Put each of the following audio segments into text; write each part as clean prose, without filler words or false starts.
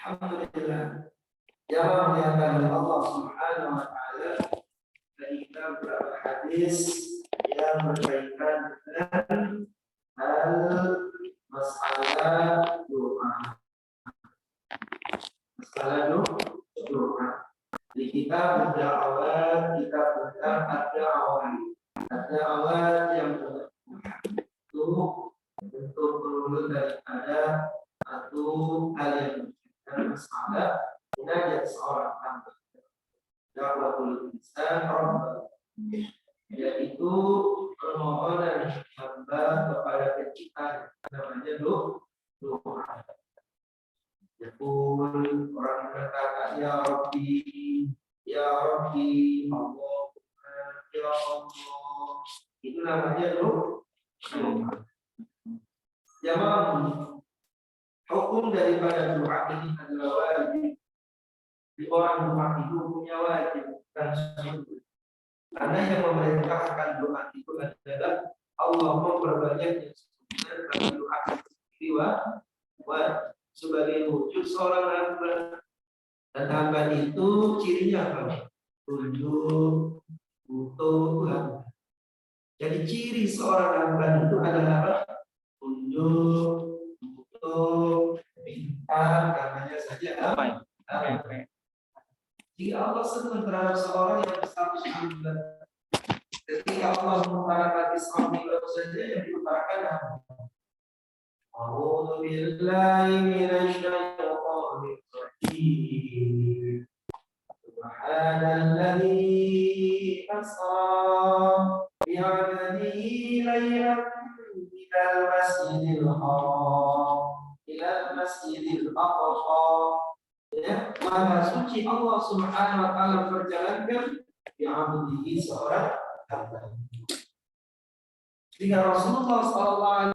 Alhamdulillah. Jamaah yang Allah Subhanahu wa taala, kita beberapa hadis yang berkaitan dengan hal masalah doa. Masalah doa. Di kitab Ad-Da'awat, kitab tentang Ad-Da'awat yang itu bentuk perlu daripada satu hal yang berkaitan masalah munajat seorang hamba. Da'watul insan rabbah, yaitu permohonan hamba kepada pencipta, namanya doa. Yaqul, orang berkata ya Rabbi, Allah, ya Allah, itu namanya doa. Jamaah, hukum daripada doa ini adalah wajib. Di orang doa itu punya wajib dan sunnah. Karena yang memerintahkan doa itu adalah Allah memperbanyaknya dan doa itu wajib sebagai wujud seorang hamba. Dan hamba itu cirinya apa? Tunduk, butuh Tuhan. Jadi ciri seorang hamba itu adalah apa? Tunduk, butuh, pintar, namanya saja apa? Jika Allah senang terhadap seorang yang berstatus hamba, ketika Allah mengutarakan Islam baru saja yang diutarakan apa? A'udzu billahi minasyaitonir rajim. Subhanalladzi asra bi 'abdihi laylan minal masjidil haram ilal masjidil aqsa. Ya, Maha suci Allah Subhanahu wa taala perjalankan bi 'abdihi seorang hamba. Jika Rasulullah sallallahu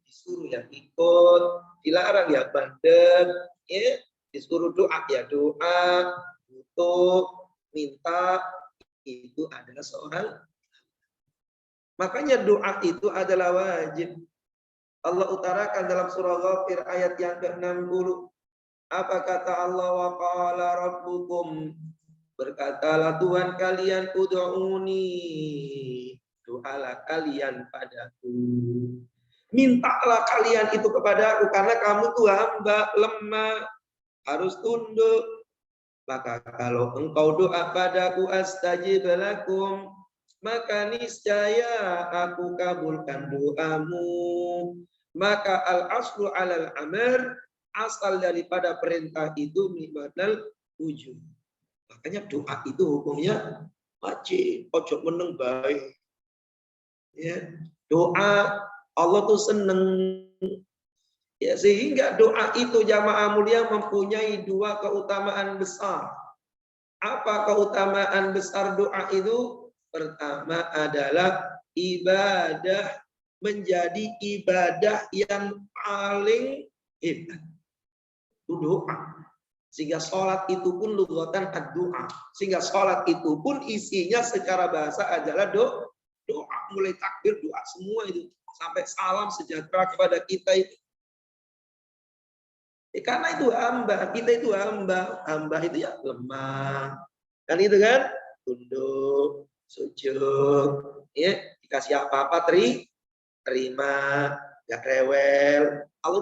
disuruh yang ikut, dilarang ya bandel, ya disuruh doa ya doa, butuh, minta, itu adalah seorang. Makanya doa itu adalah wajib. Allah utarakan dalam surah Ghafir ayat yang ke-60. Apa kata Allah? Wa qala rabbukum, berkatalah Tuhan kalian, ud'uni, doalah kalian padaku. Mintalah kalian itu kepada aku, karena kamu tuh hamba lemah, harus tunduk. Maka kalau engkau doa padaku, astajib lakum, maka niscaya aku kabulkan doamu. Maka al-aslu alal amr, asal daripada perintah itu mimanal wujud. Makanya doa itu hukumnya wajib, ojo meneng baik. Ya, doa Allah tuh seneng. Ya, sehingga doa itu jamaah mulia mempunyai dua keutamaan besar. Apa keutamaan besar doa itu? Pertama adalah ibadah, menjadi ibadah yang paling hebat. Itu doa. Sehingga sholat itu pun lughatan ad-doa. Sehingga sholat itu pun isinya secara bahasa adalah doa. Mulai takbir doa semua itu. Sampai salam sejahtera kepada kita itu. Karena itu hamba, kita itu hamba. Hamba itu ya lemah. Kan itu kan? Tunduk, sujud. Ya, dikasih apa-apa terima. Gak rewel. Allah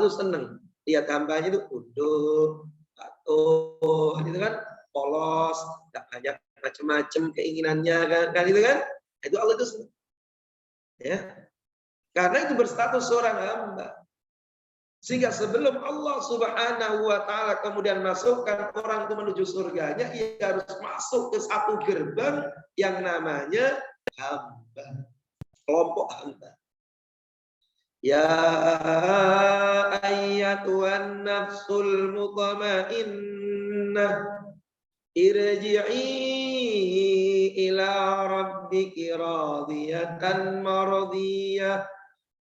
itu senang. Lihat hambanya itu tunduk, patuh, gitu kan, polos, tidak banyak macam-macam keinginannya, kan itu kan, itu Allah itu senang. Ya, karena itu berstatus seorang hamba. Sehingga sebelum Allah Subhanahu wa taala kemudian masukkan orang itu menuju surganya, ia harus masuk ke satu gerbang yang namanya hamba, kelompok hamba. Ya ayyatuhan nafsul mutmainnah irji'i ila rabbiki radiyatan maradiyah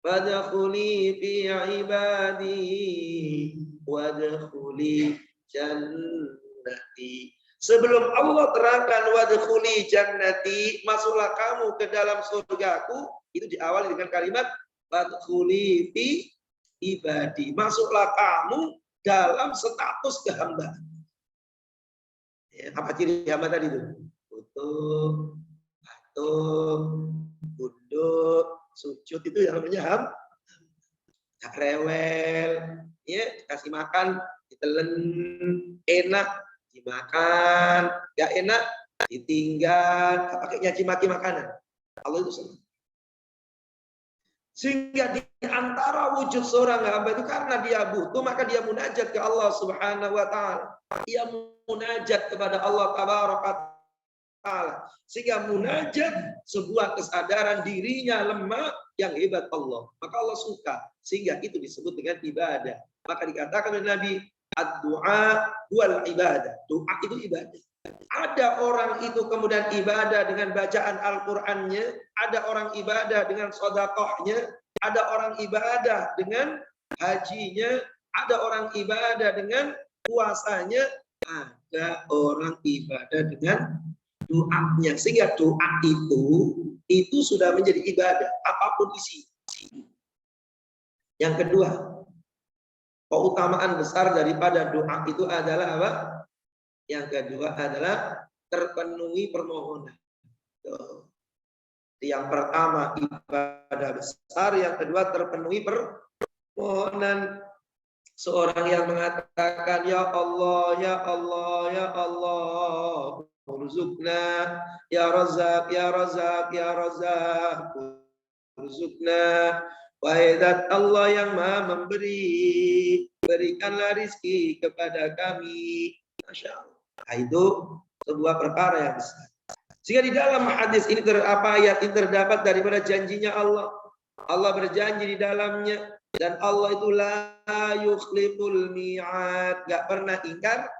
fadkhuli fi ibadi wadkhuli jannati. Sebelum Allah terangkan wadkhuli jannati, masuklah kamu ke dalam surgaku, itu diawali dengan kalimat wadkhuli fi ibadi. Masuklah kamu dalam status kehambaan. Ya, apa ciri hamba tadi itu? Butuh, patuh, tunduk, sujud, itu yang namanya hamba. Gak rewel, ya, kasih makan, ditelen, enak, dimakan, gak enak, ditinggal, gak pakai nyaci maki makanan. Allah itu senang. Sehingga di antara wujud seorang hamba itu karena dia butuh, maka dia munajat ke Allah Subhanahu wa taala. Dia munajat kepada Allah Tabaraka taala. Sehingga munajat sebuah kesadaran dirinya lemah yang hebat Allah. Maka Allah suka. Sehingga itu disebut dengan ibadah. Maka dikatakan oleh Nabi, ad-du'a wal ibadah. Doa itu ibadah. Ada orang itu kemudian ibadah dengan bacaan Al-Qur'annya, ada orang ibadah dengan sedekahnya, ada orang ibadah dengan hajinya, ada orang ibadah dengan puasanya, ada orang ibadah dengan doanya. Sehingga doa itu sudah menjadi ibadah apapun isi. Yang kedua, keutamaan besar daripada doa itu adalah apa? Yang kedua adalah terpenuhi permohonan. Yang pertama ibadah besar, yang kedua terpenuhi permohonan. Seorang yang mengatakan ya Allah, ya Allah, ya Allah, urzuqna, ya Razzaq, ya Razzaq, ya Razzaq, urzuqna. Wahai Zat Allah yang Maha memberi, berikanlah rizki kepada kami. Masya Allah. Itu sebuah perkara yang besar. Sehingga di dalam hadis ini ayat ini terdapat daripada janjinya Allah. Allah berjanji di dalamnya, dan Allah itu la yukhliful mi'ad, gak pernah ingkar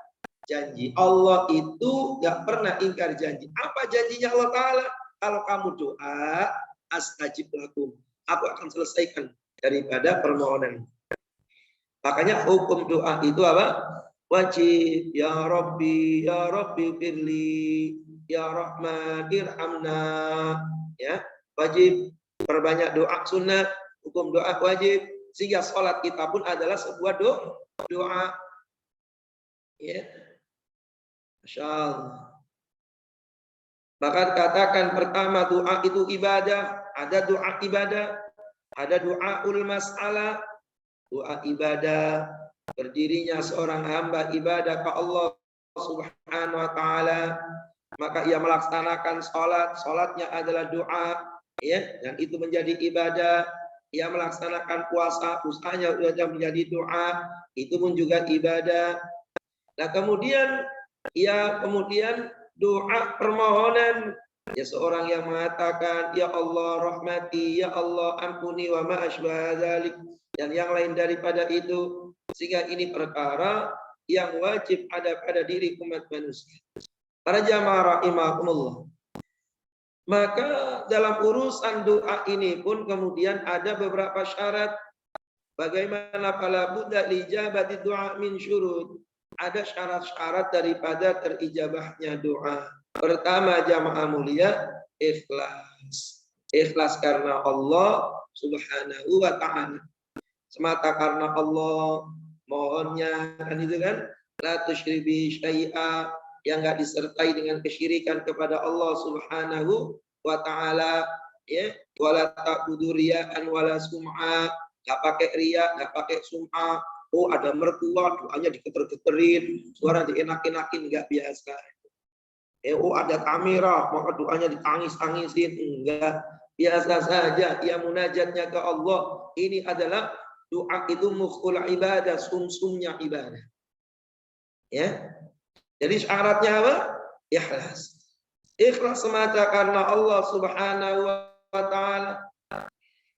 janji. Allah itu gak pernah ingkar janji. Apa janjinya Allah Ta'ala? Kalau kamu doa, astajib lakum, aku akan selesaikan daripada permohonan. Makanya hukum doa itu apa? Wajib. Ya Rabbi firli, ya Rahman irhamna. Ya, wajib. Perbanyak doa sunnah, hukum doa wajib. Sehingga sholat kita pun adalah sebuah doa. Ya, Masya Allah. Maka katakan pertama doa itu ibadah. Ada doa ibadah, ada doa ul mas'alah, doa ibadah. Berdirinya seorang hamba ibadah ke Allah Subhanahu wa taala, maka ia melaksanakan salatnya adalah doa, ya, dan itu menjadi ibadah. Ia melaksanakan puasanya sudah menjadi doa, itu pun juga ibadah. Nah, kemudian doa permohonan, ya, seorang yang mengatakan ya Allah rahmati, ya Allah ampuni, wa ma asbaha dzalik, dan yang lain daripada itu. Sehingga ini perkara yang wajib ada pada diri umat manusia. Para jamaah rahimakumullah. Maka dalam urusan doa ini pun kemudian ada beberapa syarat. Bagaimana fala budda lijabati doa min syurut. Ada syarat-syarat daripada terijabahnya doa. Pertama jamaah mulia, ikhlas. Ikhlas karena Allah Subhanahu wa ta'ala. Semata karena Allah, mohonnya kan itu kan, la tusyribi syai'a, yang enggak disertai dengan kesyirikan kepada Allah Subhanahu wa taala, ya, wala ta'budu riya'an wala sum'a, enggak pakai riya, enggak pakai sum'a. Oh, ada mertua doanya diketer-keterin, suara dienak-enakin, enggak biasa. Oh, ada kamera maka doanya ditangis-tangisin, enggak, biasa saja. Ia munajatnya ke Allah. Ini adalah doa itu mukhul ibadah, sumsumnya ibadah. Ya. Jadi syaratnya apa? Ikhlas. Ikhlas semata karena Allah Subhanahu wa taala.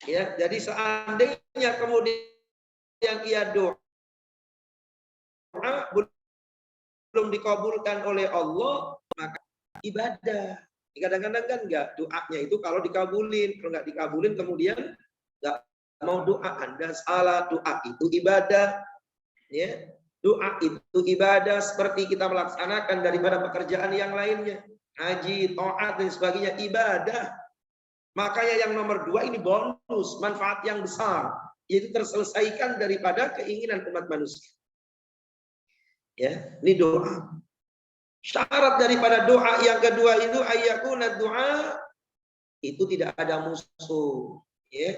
Ya, jadi seandainya kemudian ia doa belum dikabulkan oleh Allah, maka ibadah. Kadang-kadang kan enggak, doanya itu kalau dikabulin, kalau enggak dikabulin kemudian enggak mau doa, Anda salah. Doa itu ibadah. Ya, doa itu ibadah seperti kita melaksanakan daripada pekerjaan yang lainnya, haji, taat dan sebagainya, ibadah. Makanya yang nomor 2 ini bonus, manfaat yang besar, yaitu terselesaikan daripada keinginan umat manusia. Ya, ini doa. Syarat daripada doa yang kedua itu ayyakuna doa itu tidak ada musuh, ya.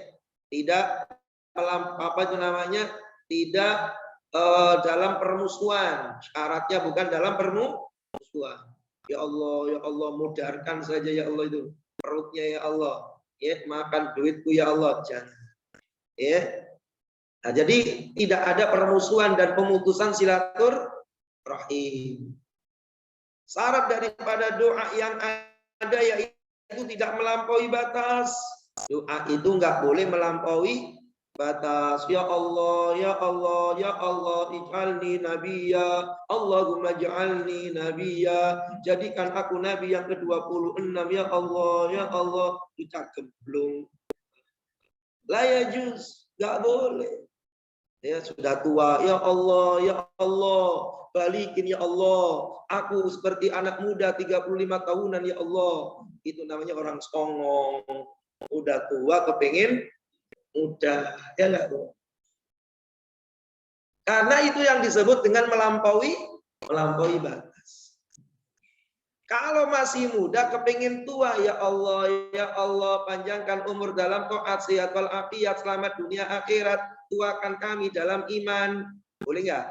Tidak apa itu namanya? Tidak dalam permusuhan. Syaratnya bukan dalam permusuhan. Ya Allah mudarkan saja ya Allah itu perutnya ya Allah. Ya, makan duitku ya Allah, jangan. Ya. Nah, jadi tidak ada permusuhan dan pemutusan silaturahim. Syarat daripada doa yang ada yaitu tidak melampaui batas. Doa itu enggak boleh melampaui batas. Ya Allah, ya Allah, ya Allah, ij'alni nabiyya. Allahumma ij'alni nabiyya. Jadikan aku nabi yang ke-26. Ya Allah, ya Allah. Ucap geblung. La yajuz, enggak boleh. Ya sudah tua, ya Allah, ya Allah, balikin ya Allah. Aku seperti anak muda 35 tahunan ya Allah. Itu namanya orang songong. Udah tua kepengin muda. Ya enggak, Bu? Karena itu yang disebut dengan melampaui batas. Kalau masih muda kepengin tua, ya Allah, panjangkan umur dalam taat, sehat wal afiat, selamat dunia akhirat. Tuakan kami dalam iman. Boleh nggak?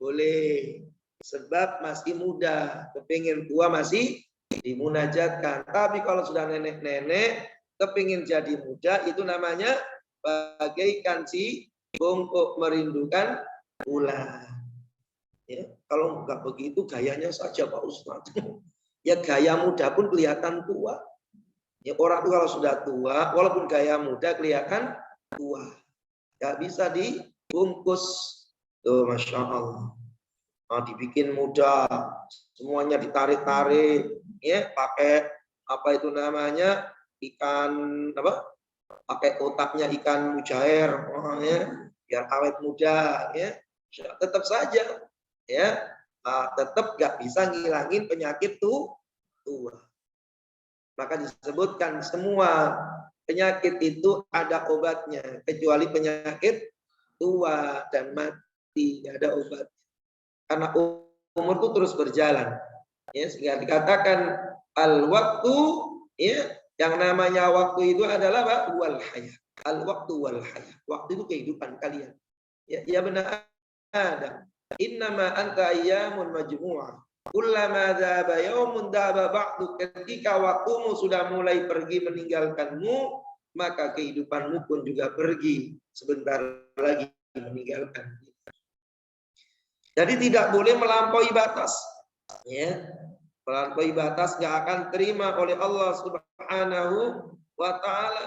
Boleh. Sebab masih muda, kepingin tua masih dimunajatkan. Tapi kalau sudah nenek-nenek, kepingin jadi muda, itu namanya bagaikan si bongkok merindukan bulan. Ya, kalau nggak begitu gayanya saja Pak Ustadz. Ya gaya muda pun kelihatan tua. Ya orang itu kalau sudah tua, walaupun gaya muda kelihatan tua. Gak bisa dibungkus. Tuh, Masya Allah. Nah, dibikin mudah. Semuanya ditarik-tarik. Ya, pakai apa itu namanya? Ikan apa? Pakai otaknya ikan mujair. Ya, biar awet muda. Ya, tetap saja. Ya, tetap gak bisa ngilangin penyakit tua. Maka disebutkan semua penyakit itu ada obatnya, kecuali penyakit tua dan mati, tidak ada obat. Karena umur itu terus berjalan. Ya, sehingga dikatakan al-waktu, ya, yang namanya waktu itu adalah wal hayat. Al-waktu wal hayat. Waktu itu kehidupan kalian. Ya benar Adam. Innama anta ayyamun majmu'ah. Kullama dhaba yaumun dhaba ba'du. Ketika waktumu sudah mulai pergi meninggalkanmu, maka kehidupanmu pun juga pergi sebentar lagi meninggalkan. Jadi tidak boleh melampaui batas. Ya, melampaui batas nggak akan terima oleh Allah Subhanahu wa Ta'ala.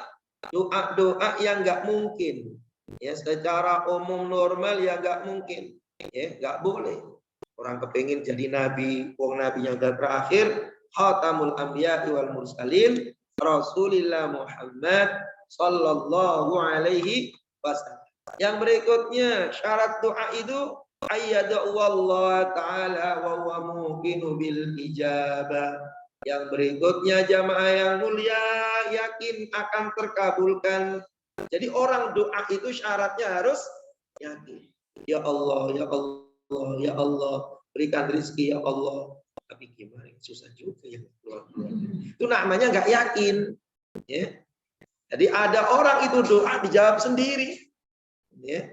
Doa-doa yang nggak mungkin. Ya, secara umum normal ya nggak mungkin. Ya, nggak boleh. Orang kepingin jadi nabi, wong nabi yang terakhir, khatamul anbiya wal mursalin, Rasulullah Muhammad sallallahu alaihi wasallam. Yang berikutnya syarat doa itu ayyadu Allah taala wa huwa muqinu bil ijabah. Yang berikutnya jamaah yang mulia yakin akan terkabulkan. Jadi orang doa itu syaratnya harus yakin. Ya Allah, ya Allah. Ya Allah, berikan rezeki ya Allah. Tapi gimana? Susah juga yang keluar. Itu namanya nggak yakin. Ya. Jadi ada orang itu doa dijawab sendiri. Ya.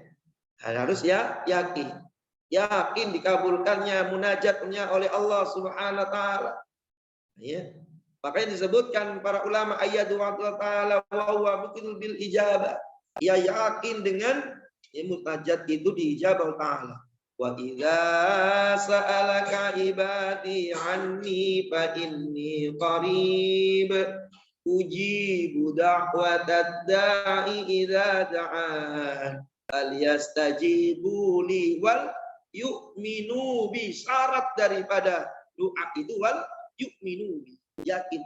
Harus ya yakin. Yakin dikabulkannya munajatnya oleh Allah Subhanahu wa Ta'ala. Ya. Makanya disebutkan para ulama ayatu Allah Ta'ala wa huwa muqinul bil ijabah. Ya yakin dengan munajat itu diijabah Ta'ala. Wa idza sa'alaka ibadi anni fa inni qarib ujibu da'watad da'i idza da'an falyastajibu li wal yu'minu bi. Syarat daripada doa itu wal yu'minu bi, yakin.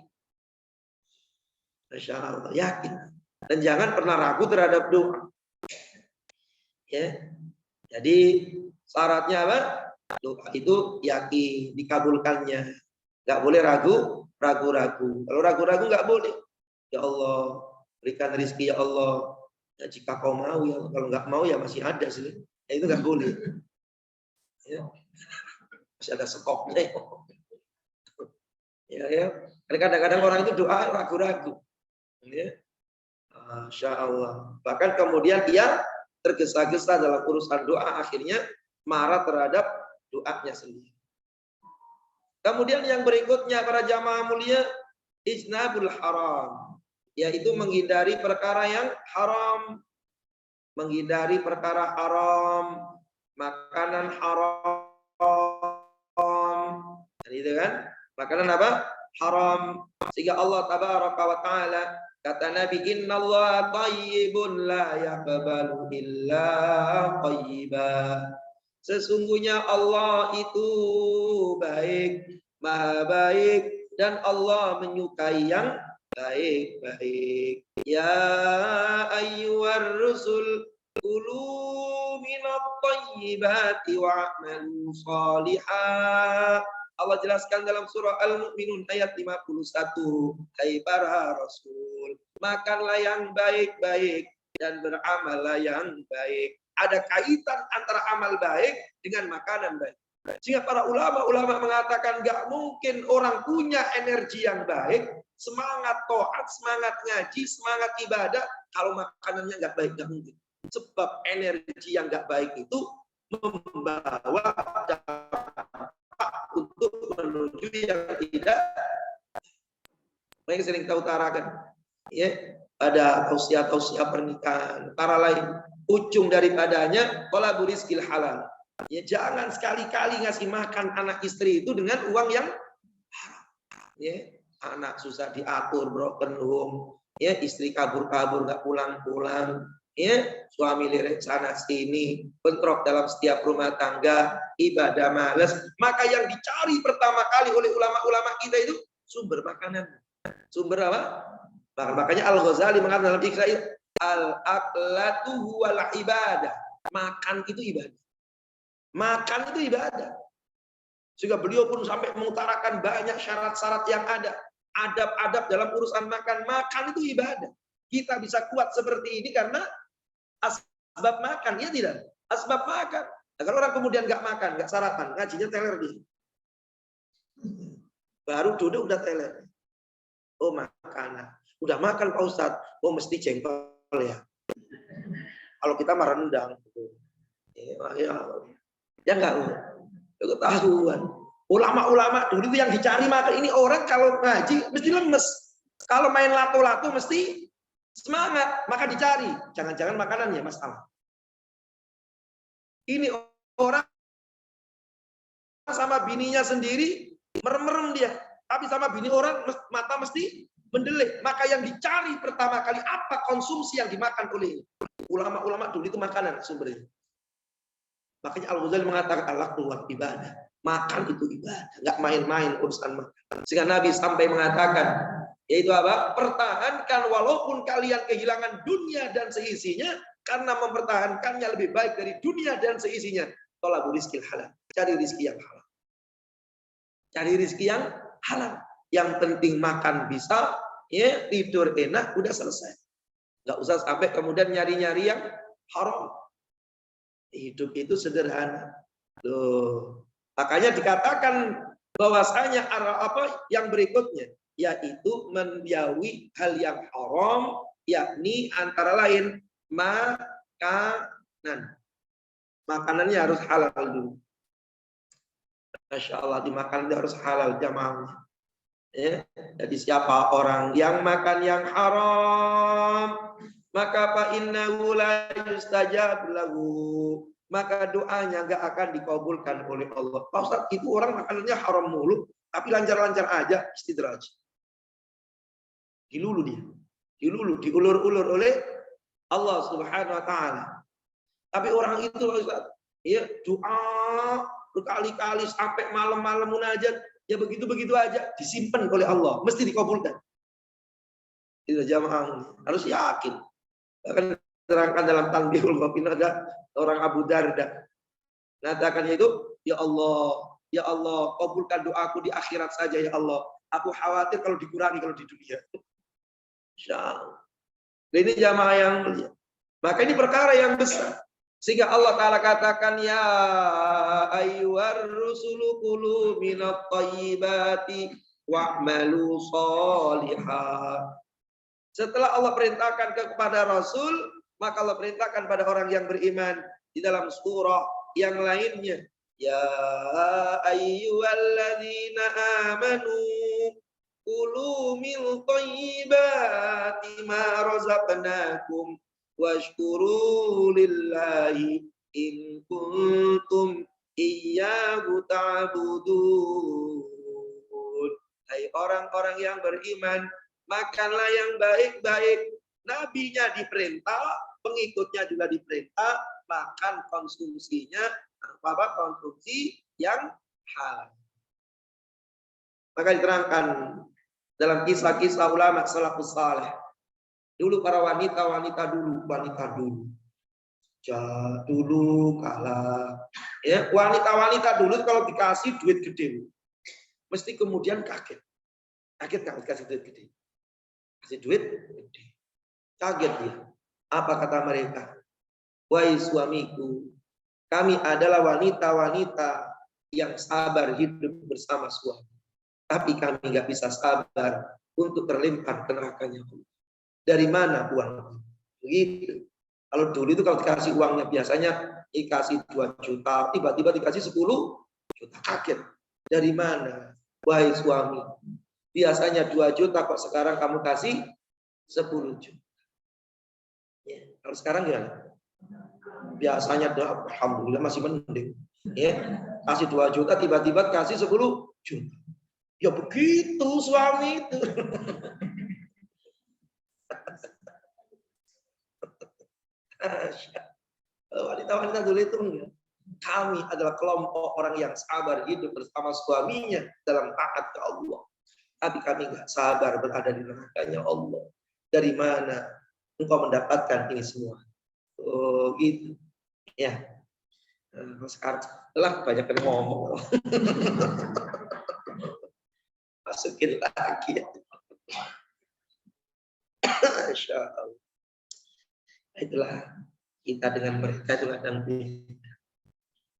Masya Allah, yakin. Dan jangan pernah ragu terhadap doa. Ya. Jadi syaratnya apa? Doa itu yakin dikabulkannya. Nggak boleh ragu-ragu. Kalau ragu-ragu nggak boleh. Ya Allah, berikan rezeki ya Allah. Ya, jika kau mau ya Allah. Kalau nggak mau ya masih ada sih. Ya, itu nggak boleh. Ya. Masih ada stoknya. Ya. Kadang-kadang orang itu doa ragu-ragu. Ya. Masya Allah. Bahkan kemudian dia tergesa-gesa dalam urusan doa, akhirnya marah terhadap doanya sendiri. Kemudian yang berikutnya para jamaah mulia, ijnabul haram, yaitu menghindari perkara yang haram. Menghindari perkara haram, makanan haram. Dan itu kan, makanan apa? Haram. Sehingga Allah tabaraka wa ta'ala kata Nabi, innallaha thayyibun la yaqbalu illa thayyiban. Sesungguhnya Allah itu baik, maha baik, dan Allah menyukai yang baik-baik. Ya ayyuhar rusul kulu minat thayyibati wa'malu salihah. Allah jelaskan dalam surah Al-Mu'minun ayat 51. Hai para Rasul, makanlah yang baik-baik dan beramallah yang baik. Ada kaitan antara amal baik dengan makanan baik. Sehingga para ulama mengatakan nggak mungkin orang punya energi yang baik, semangat taat, semangat ngaji, semangat ibadah, kalau makanannya nggak baik, nggak mungkin. Sebab energi yang nggak baik itu membawa untuk menuju yang tidak. Mereka sering kita utarakan, ya, ada tausiah pernikahan, para lain. Ujung daripadanya thalabur rizqil halal. Ya, jangan sekali-kali ngasih makan anak istri itu dengan uang yang haram. Ya, anak susah diatur, broken home. Ya, istri kabur-kabur nggak pulang-pulang. Ya, suami lirik sana sini, bentrok dalam setiap rumah tangga, ibadah malas. Maka yang dicari pertama kali oleh ulama-ulama kita itu sumber makanan. Sumber apa? Makanya Al-Ghazali mengatakan dalam Iqra, al-aqlatu huwal ibadah. Makan itu ibadah. Makan itu ibadah. Sehingga beliau pun sampai mengutarakan banyak syarat-syarat yang ada. Adab-adab dalam urusan makan. Makan itu ibadah. Kita bisa kuat seperti ini karena asbab makan, ya tidak? Asbab makan. Nah, kalau orang kemudian nggak makan, nggak sarapan, ngajinya teler dia. Baru duduk udah teler. Oh, makanan. Udah makan Pak Ustadz. Oh, mesti jengkol ya. Kalau kita mah rendang. Ya nggak. Ketahuan. Ulama-ulama dulu itu yang dicari makan. Ini orang kalau ngaji mesti lemes. Kalau main lato-lato mesti semangat, maka dicari. Jangan-jangan makanannya masalah. Ini orang sama bininya sendiri merem-merem dia, tapi sama bini orang mata mesti mendelik. Maka yang dicari pertama kali apa konsumsi yang dimakan oleh ulama-ulama dulu itu makanan sumbernya. Makanya Al-Ghazali mengatakan Allah keluar ibadah. Makan itu ibadah, nggak main-main urusan makan. Sehingga Nabi sampai mengatakan, yaitu apa? Pertahankan walaupun kalian kehilangan dunia dan seisinya, karena mempertahankannya lebih baik dari dunia dan seisinya. Thalabur rizqil halal. Cari rizki yang halal. Cari rizki yang halal. Yang penting makan bisa, ya, tidur enak, udah selesai. Nggak usah sampai kemudian nyari-nyari yang haram. Hidup itu sederhana. Loh. Makanya dikatakan bahwasanya apa yang berikutnya, yaitu menjauhi hal yang haram, yakni antara lain makanan. Makanannya harus halal dulu. Masya Allah, dimakan harus halal jamaahnya. Ya, jadi siapa orang yang makan yang haram, maka fa innahu la yustajab lahu, maka doanya enggak akan dikabulkan oleh Allah. Pak Ustaz, itu orang makanannya haram mulu, tapi lancar-lancar aja, istidraj. Dilulu dia. Dilulu, diulur-ulur oleh Allah Subhanahu wa taala. Tapi orang itu Ustaz, ya doa berkali-kali sampai malam-malam munajat, ya begitu-begitu aja disimpan oleh Allah, mesti dikabulkan. Tidak jamaah harus yakin. Bahkan terangkan dalam Tanbihul Ghafin ada orang Abu Darda. Mengatakan itu, ya Allah, kabulkan doaku di akhirat saja ya Allah. Aku khawatir kalau dikurangi kalau di dunia. Insyaallah. Ini jamaah yang mulia. Maka ini perkara yang besar. Sehingga Allah Ta'ala katakan, ya ayyuhar rusulu kulu minat thayyibati wa'malu sholihah. Setelah Allah perintahkan kepada Rasul, maka Allah perintahkan pada orang yang beriman di dalam surah yang lainnya. Ya ayyuhalladzina amanu kulu min thayyibati ma razaqnakum washkuru lillahi in kuntum iyyahu ta'budun. Hai orang-orang yang beriman, makanlah yang baik-baik. Nabinya diperintah, pengikutnya juga diperintah, makan konsumsinya konsumsi yang halal. Maka diterangkan dalam kisah-kisah ulama salafus saleh. Dulu para wanita dulu kalah. Ya, wanita dulu kalau dikasih duit gede, mesti kemudian kaget. Kaget kasih duit gede. Kasih duit gede. Kaget dia. Apa kata mereka? Wahai suamiku, kami adalah wanita-wanita yang sabar hidup bersama suami. Tapi kami nggak bisa sabar untuk terlimpah ke nerakanya. Dari mana uang? Begitu. Kalau dulu itu kalau dikasih uangnya biasanya dikasih 2 juta, tiba-tiba dikasih 10 juta. Kaget. Dari mana? Wahai suami, biasanya 2 juta kok sekarang kamu kasih 10 juta. Ya, kalau sekarang gimana? Biasanya alhamdulillah masih mending. Ya, kasih 2 juta tiba-tiba kasih 10 juta. Ya begitu suami itu. Wanita-wanita dulu itu enggak. Kami adalah kelompok orang yang sabar hidup bersama suaminya dalam taat ke Allah. Tapi kami enggak sabar berada di nerakanya Allah. Dari mana engkau mendapatkan ini semua? Oh gitu. Ya. Sekarang lah banyak yang ngomong. Masukin lagi. Masya Allah. Itulah kita dengan mereka itu kadang beda.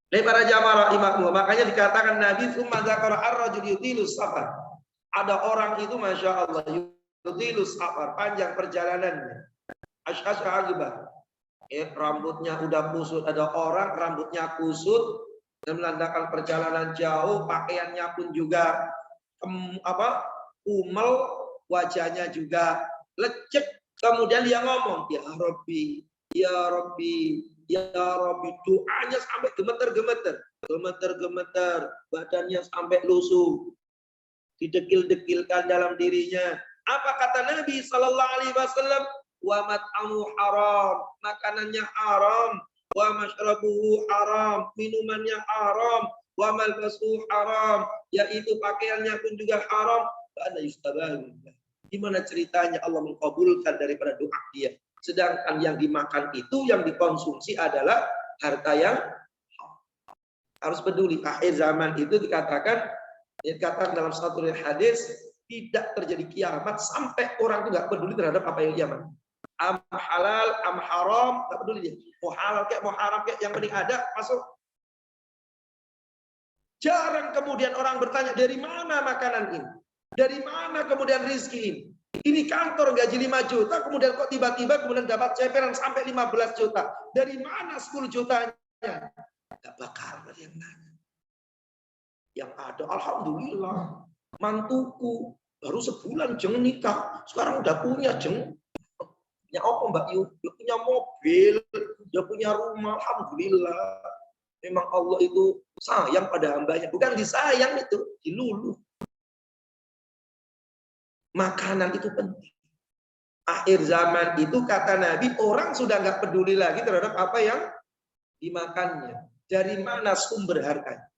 Para jamaah rahimahullah, makanya dikatakan Nabi summa dzakara ar-rajul yutilus safar. Ada orang itu masya Allah yutilus safar, panjang perjalanannya. Asy'as'a agbar. Rambutnya udah kusut, ada orang rambutnya kusut dan menandakan perjalanan jauh, pakaiannya pun juga umel, wajahnya juga lecek. Kemudian dia ngomong, ya Rabbi, ya Rabbi, ya Rabbi. Doanya sampai gemeter-gemeter, badannya sampai lusuh, didekil-dekilkan dalam dirinya. Apa kata Nabi Sallallahu Alaihi Wasallam? Wa mat'amu haram, makanannya haram. Wa mashrabuhu haram, minumannya haram. Wa malbasuhu haram, yaitu pakaiannya pun juga haram. Ana yustabahu. Gimana ceritanya Allah mengkabulkan daripada doa dia? Sedangkan yang dimakan itu, yang dikonsumsi adalah harta yang harus peduli. Akhir zaman itu dikatakan dalam satu hadis, tidak terjadi kiamat sampai orang itu nggak peduli terhadap apa yang dia makan. Am halal, am haram, nggak peduli dia. Mau halal kayak, mau haram kayak, yang penting ada masuk. Jarang kemudian orang bertanya dari mana makanan ini. Dari mana kemudian rezeki ini? Ini kantor gaji 5 juta, kemudian kok tiba-tiba kemudian dapat ceperan sampai 15 juta. Dari mana 10 jutanya? Gak bakal ada yang nanya. Yang ada, alhamdulillah, mantuku baru sebulan jeng nikah, sekarang udah punya jeng. Punya apa Mbak Yu? Dia punya mobil, dia punya rumah, alhamdulillah. Memang Allah itu sayang pada hambanya, bukan disayang itu, diluluh. Makanan itu penting. Akhir zaman itu kata Nabi, orang sudah nggak peduli lagi terhadap apa yang dimakannya. Dari mana sumber harganya?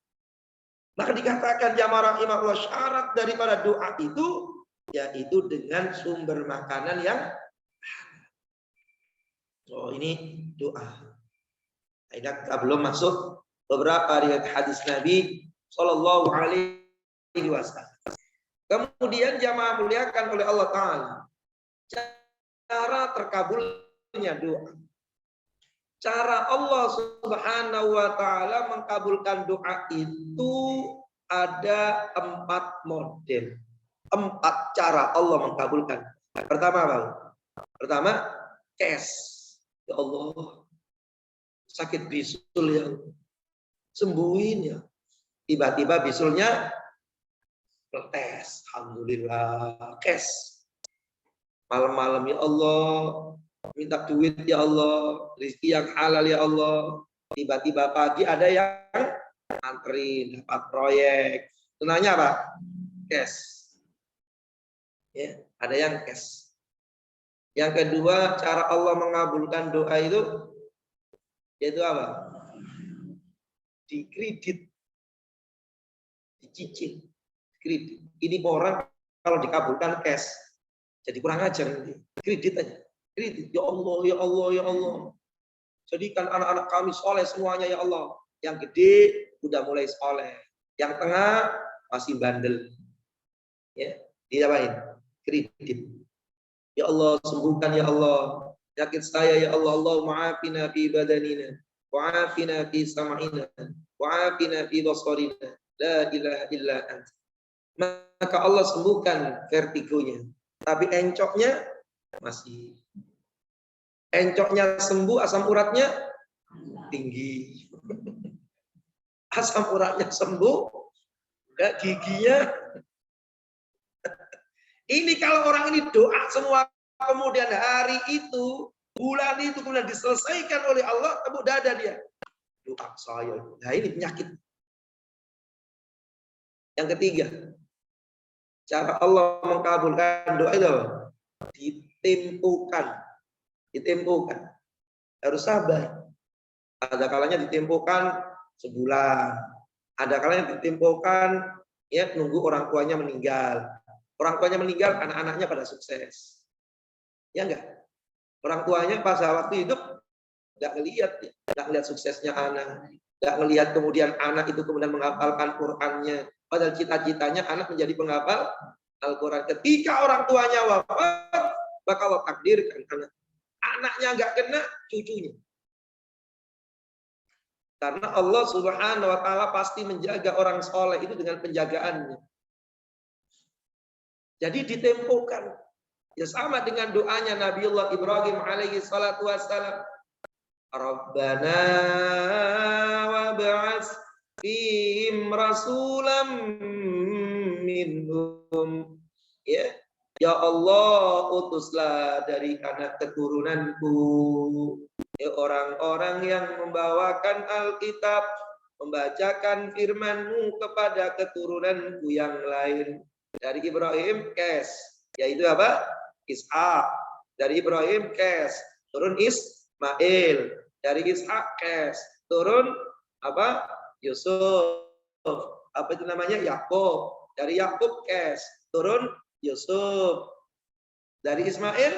Maka dikatakan jamaah rahimahullah, syarat daripada doa itu yaitu dengan sumber makanan yang ini doa. Kita belum masuk beberapa riwayat hadis Nabi Shallallahu Alaihi Wasallam. Kemudian jamaah muliakan oleh Allah Taala, cara terkabulnya doa. Cara Allah Subhanahu wa Ta'ala mengkabulkan doa itu ada 4 model. 4 cara Allah mengkabulkan. Pertama apa? Pertama, cash. Ya Allah, sakit bisul ya, sembuhin ya. Tiba-tiba bisulnya protes. Alhamdulillah, cash. Malam-malam ya Allah, minta duit ya Allah, rezeki yang halal ya Allah. Tiba-tiba pagi ada yang antri dapat proyek. Tenanya apa? Cash. Ya, ada yang cash. Yang kedua, cara Allah mengabulkan doa itu yaitu apa? Dikredit, dicicil, kredit. Ini orang kalau dikabulkan cash, jadi kurang ajar nanti. Kredit aja. Kredit. Ya Allah, ya Allah, ya Allah. Jadikan anak-anak kami soleh semuanya ya Allah. Yang gede udah mulai soleh. Yang tengah masih bandel. Ya, diapain? Kredit. Ya Allah, sembuhkan ya Allah penyakit saya ya Allah. Allahumma afina fi badanina wa afina fi sam'ina wa afina fi basarina. La ilaha illa anta. Maka Allah sembuhkan vertigonya. Tapi encoknya masih. Encoknya sembuh, asam uratnya tinggi. Asam uratnya sembuh, giginya. Ini kalau orang ini doa semua, kemudian hari itu, bulan itu kemudian diselesaikan oleh Allah, tepuk dada dia. Doa saya. Nah ini penyakit. Yang ketiga, cara Allah mengkabulkan doa itu ditempuhkan. Ditempuhkan. Harus sabar. Ada kalanya ditempuhkan sebulan. Ada kalanya ditempuhkan ya nunggu orang tuanya meninggal. Orang tuanya meninggal, anak-anaknya pada sukses. Ya enggak? Orang tuanya pas waktu hidup enggak ngelihat suksesnya anak. Enggak ngelihat kemudian anak itu kemudian menghafalkan Qur'annya. Padahal cita-citanya anak menjadi penghafal Al-Qur'an. Ketika orang tuanya wafat, maka Allah takdirkan anaknya enggak kena, cucunya. Karena Allah Subhanahu wa Ta'ala pasti menjaga orang soleh itu dengan penjagaannya. Jadi ditempuhkan. Ya sama dengan doanya Nabiullah Ibrahim alaihi salatu wassalam. Rabbana wab'ats fihim rasulam minhum. Ya Allah, utuslah dari anak keturunanku ya orang-orang yang membawakan Alkitab, membacakan firman-Mu kepada keturunanku yang lain. Dari Ibrahim kes, yaitu apa? Ishak. Dari Ibrahim kes, turun Ismail. Dari Ishak kes, turun apa? Yusuf. Apa itu namanya? Yakub. Dari Yakub kes, turun Yusuf. Dari Ismail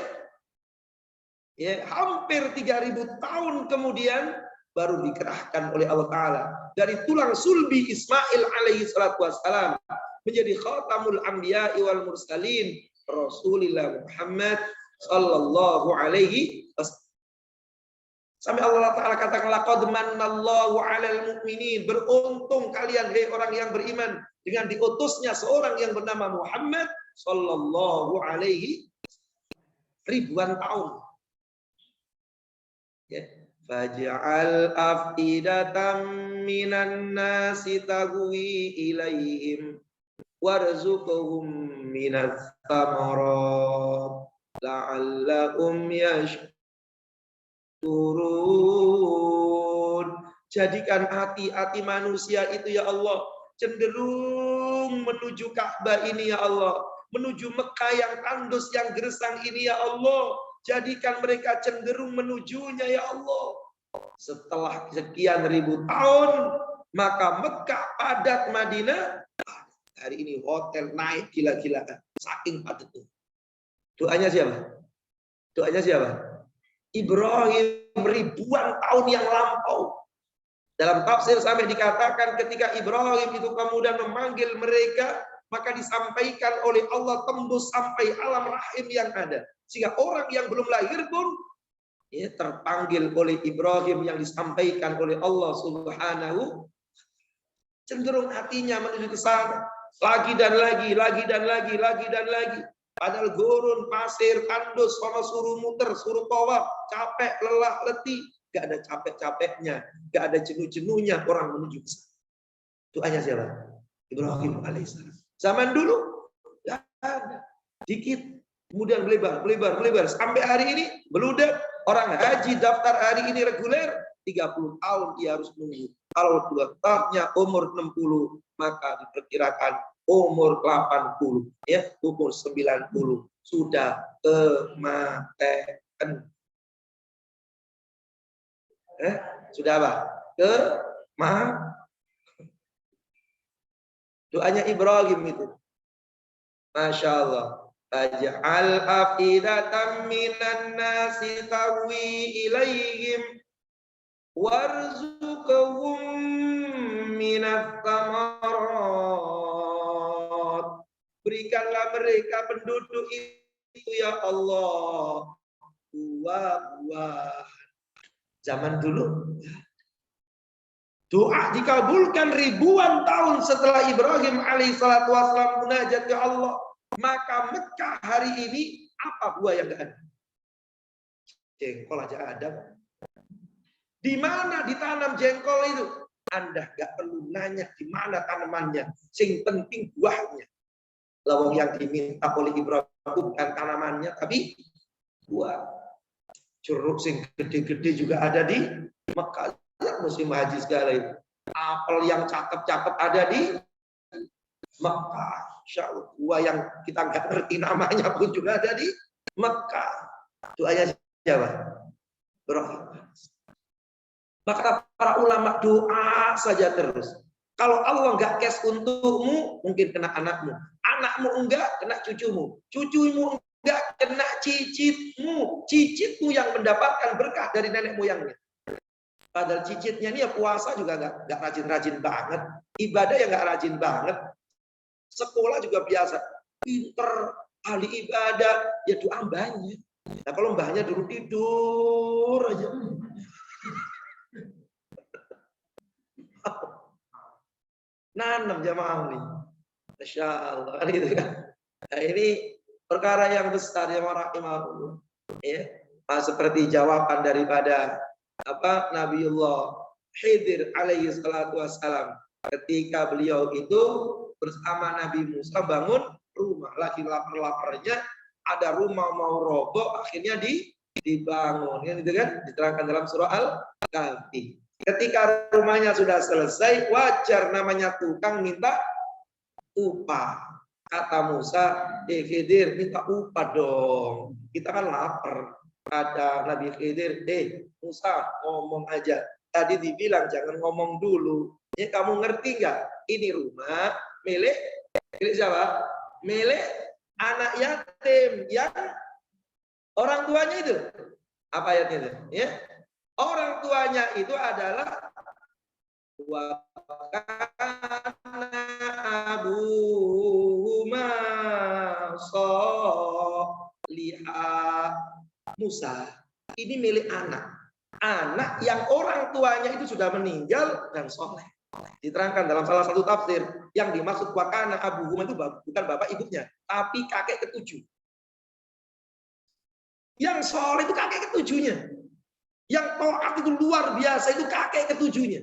ya hampir 3000 tahun kemudian baru dikerahkan oleh Allah Ta'ala dari tulang sulbi Ismail alaihi salatu wassalam menjadi khatamul anbiya'i wal mursalin Rasulullah Muhammad sallallahu alaihi wasallam. Sampai Allah Ta'ala katakan laqad manallahu 'alal mu'minin, beruntung kalian hai orang yang beriman dengan diutusnya seorang yang bernama Muhammad sallallahu alaihi ribuan tahun. Ya, faj'al afidatan minan nasi tagwi ilaihim warzuqhum minas thamarat la'allahum yashkurun. Jadikan hati-hati manusia itu ya Allah cenderung menuju Ka'bah ini ya Allah, menuju Mekah yang tandus, yang gersang ini ya Allah. Jadikan mereka cenderung menujunya ya Allah. Setelah sekian ribu tahun, maka Mekah padat, Madinah hari ini hotel naik gila-gilaan. Saking padatnya. Doanya siapa? Doanya siapa? Ibrahim ribuan tahun yang lampau. Dalam tafsir sampai dikatakan ketika Ibrahim itu kemudian memanggil mereka, maka disampaikan oleh Allah tembus sampai alam rahim yang ada. Sehingga orang yang belum lahir pun ya, terpanggil oleh Ibrahim yang disampaikan oleh Allah Subhanahu, cenderung hatinya menuju ke sana. Lagi dan lagi, lagi dan lagi, lagi dan lagi. Padahal gurun, pasir, tandus, sama suruh muter, suruh tawaf, capek, lelah, letih. Gak ada capek-capeknya, gak ada jenuh-jenuhnya orang menuju ke sana. Doanya siapa? Ibrahim alaihissalam. Zaman dulu gak ada, dikit, kemudian melebar, melebar, melebar. Sampai hari ini beludak. Orang haji daftar hari ini reguler, 30 tahun dia harus menunggu. Kalau daftarnya umur 60, maka diperkirakan umur 80, ya, umur 90 sudah kematian. Sudah apa? Doanya Ibrahim itu. Masya Allah. Aj'al afidatan minan nasi tawi ilaihim warzuqhum minat thamarat. Berikanlah mereka penduduk itu ya Allah buah-buah. Zaman dulu doa dikabulkan ribuan tahun setelah Ibrahim alaihissalatu wassalam munajat ke Allah. Maka Mekah hari ini apa buah yang gak ada? Jengkol aja ada. Di mana ditanam jengkol itu? Anda gak perlu nanya di mana tanamannya. Sing penting buahnya. Lawang yang diminta oleh Ibrahim bukan tanamannya, tapi buah. Jeruk sing gede-gede juga ada di Mekah. Ya, musim haji segala itu. Apel yang cakep-cakep ada di Mekah. Insya Allah. Buah yang kita nggak ngerti namanya pun juga ada di Mekah. Doanya siapa? Ibrahim. Maka para ulama doa saja terus. Kalau Allah nggak cash untukmu, mungkin kena anakmu. Anakmu enggak, kena cucumu. Cucumu enggak, kena cicitmu. Cicitmu yang mendapatkan berkah dari nenek moyangnya. Padahal cicitnya ini ya puasa juga nggak rajin-rajin banget. Ibadah ya nggak rajin banget. Sekolah juga biasa. Pinter, ahli ibadah, ya doa mbahnya. Nah kalau mbahnya dulu tidur aja. Nanam jamaah ini. Masya Allah. Gitu kan. Nah, ini perkara yang besar yang rahimahullah. Ya. Seperti jawaban daripada Nabiullah Khidir alaihi salatu wassalam ketika beliau itu bersama Nabi Musa bangun rumah, lagi lapar-laparnya, ada rumah mau roboh, akhirnya dibangun, gitu kan? Diterangkan dalam surah Al-Kahfi. Ketika rumahnya sudah selesai, wajar namanya tukang minta upah. Kata Musa, Khidir minta upah dong. Kita kan lapar. Ada Nabi Khidir, Musa ngomong aja. Tadi dibilang jangan ngomong dulu. Ya kamu ngerti nggak? Ini rumah milik siapa? Milik anak yatim yang orang tuanya itu. Apa ayatnya itu? Ya. Orang tuanya itu adalah wa kana abuhuma salihah. Musa ini milik anak yang orang tuanya itu sudah meninggal dan soleh. Diterangkan dalam salah satu tafsir yang dimaksud wakana abuhuma itu bukan bapak ibunya, tapi kakek ketujuh. Yang soleh itu kakek ketujuhnya. Yang taat itu luar biasa itu kakek ketujuhnya.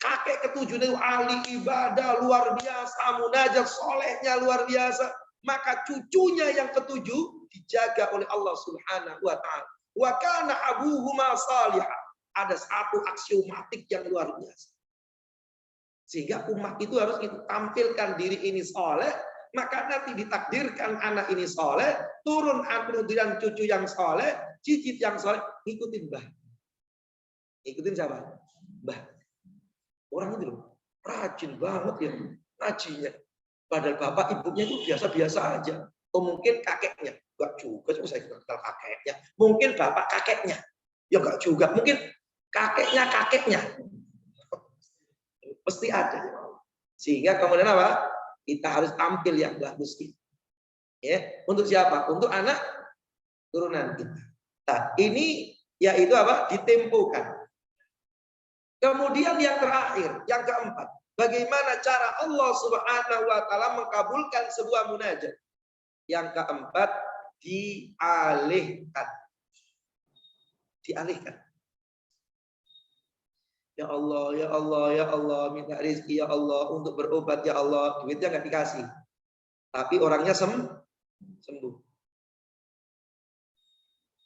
Kakek ketujuhnya itu ahli ibadah luar biasa, munajat solehnya luar biasa. Maka cucunya yang ketujuh dijaga oleh Allah Subhanahu wa taala. Wa kana abuhuma salihah. Ada satu aksiomatik yang luar biasa. Sehingga umat itu harus kita tampilkan diri ini soleh, maka nanti ditakdirkan anak ini soleh, turun kemudian cucu yang soleh, cicit yang soleh, ngikutin mbah. Ikutin siapa? Mbah. Orang itu loh, rajin banget ya ngajinya. Padahal bapak ibunya itu biasa-biasa aja. Oh mungkin kakeknya, enggak juga, saya kenal kakeknya. Mungkin bapak kakeknya, ya enggak juga. Mungkin kakeknya. Pasti ada. Sehingga kemudian apa? Kita harus tampil yang bagus. Ya, untuk siapa? Untuk anak turunan kita. Nah, ini yaitu apa? Ditempuhkan. Kemudian yang terakhir, yang keempat, bagaimana cara Allah Subhanahu wa taala mengabulkan sebuah munajat? Yang keempat, dialihkan. Dialihkan. Ya Allah, ya Allah, ya Allah, minta rezeki ya Allah, untuk berobat ya Allah, duitnya nggak dikasih. Tapi orangnya sembuh.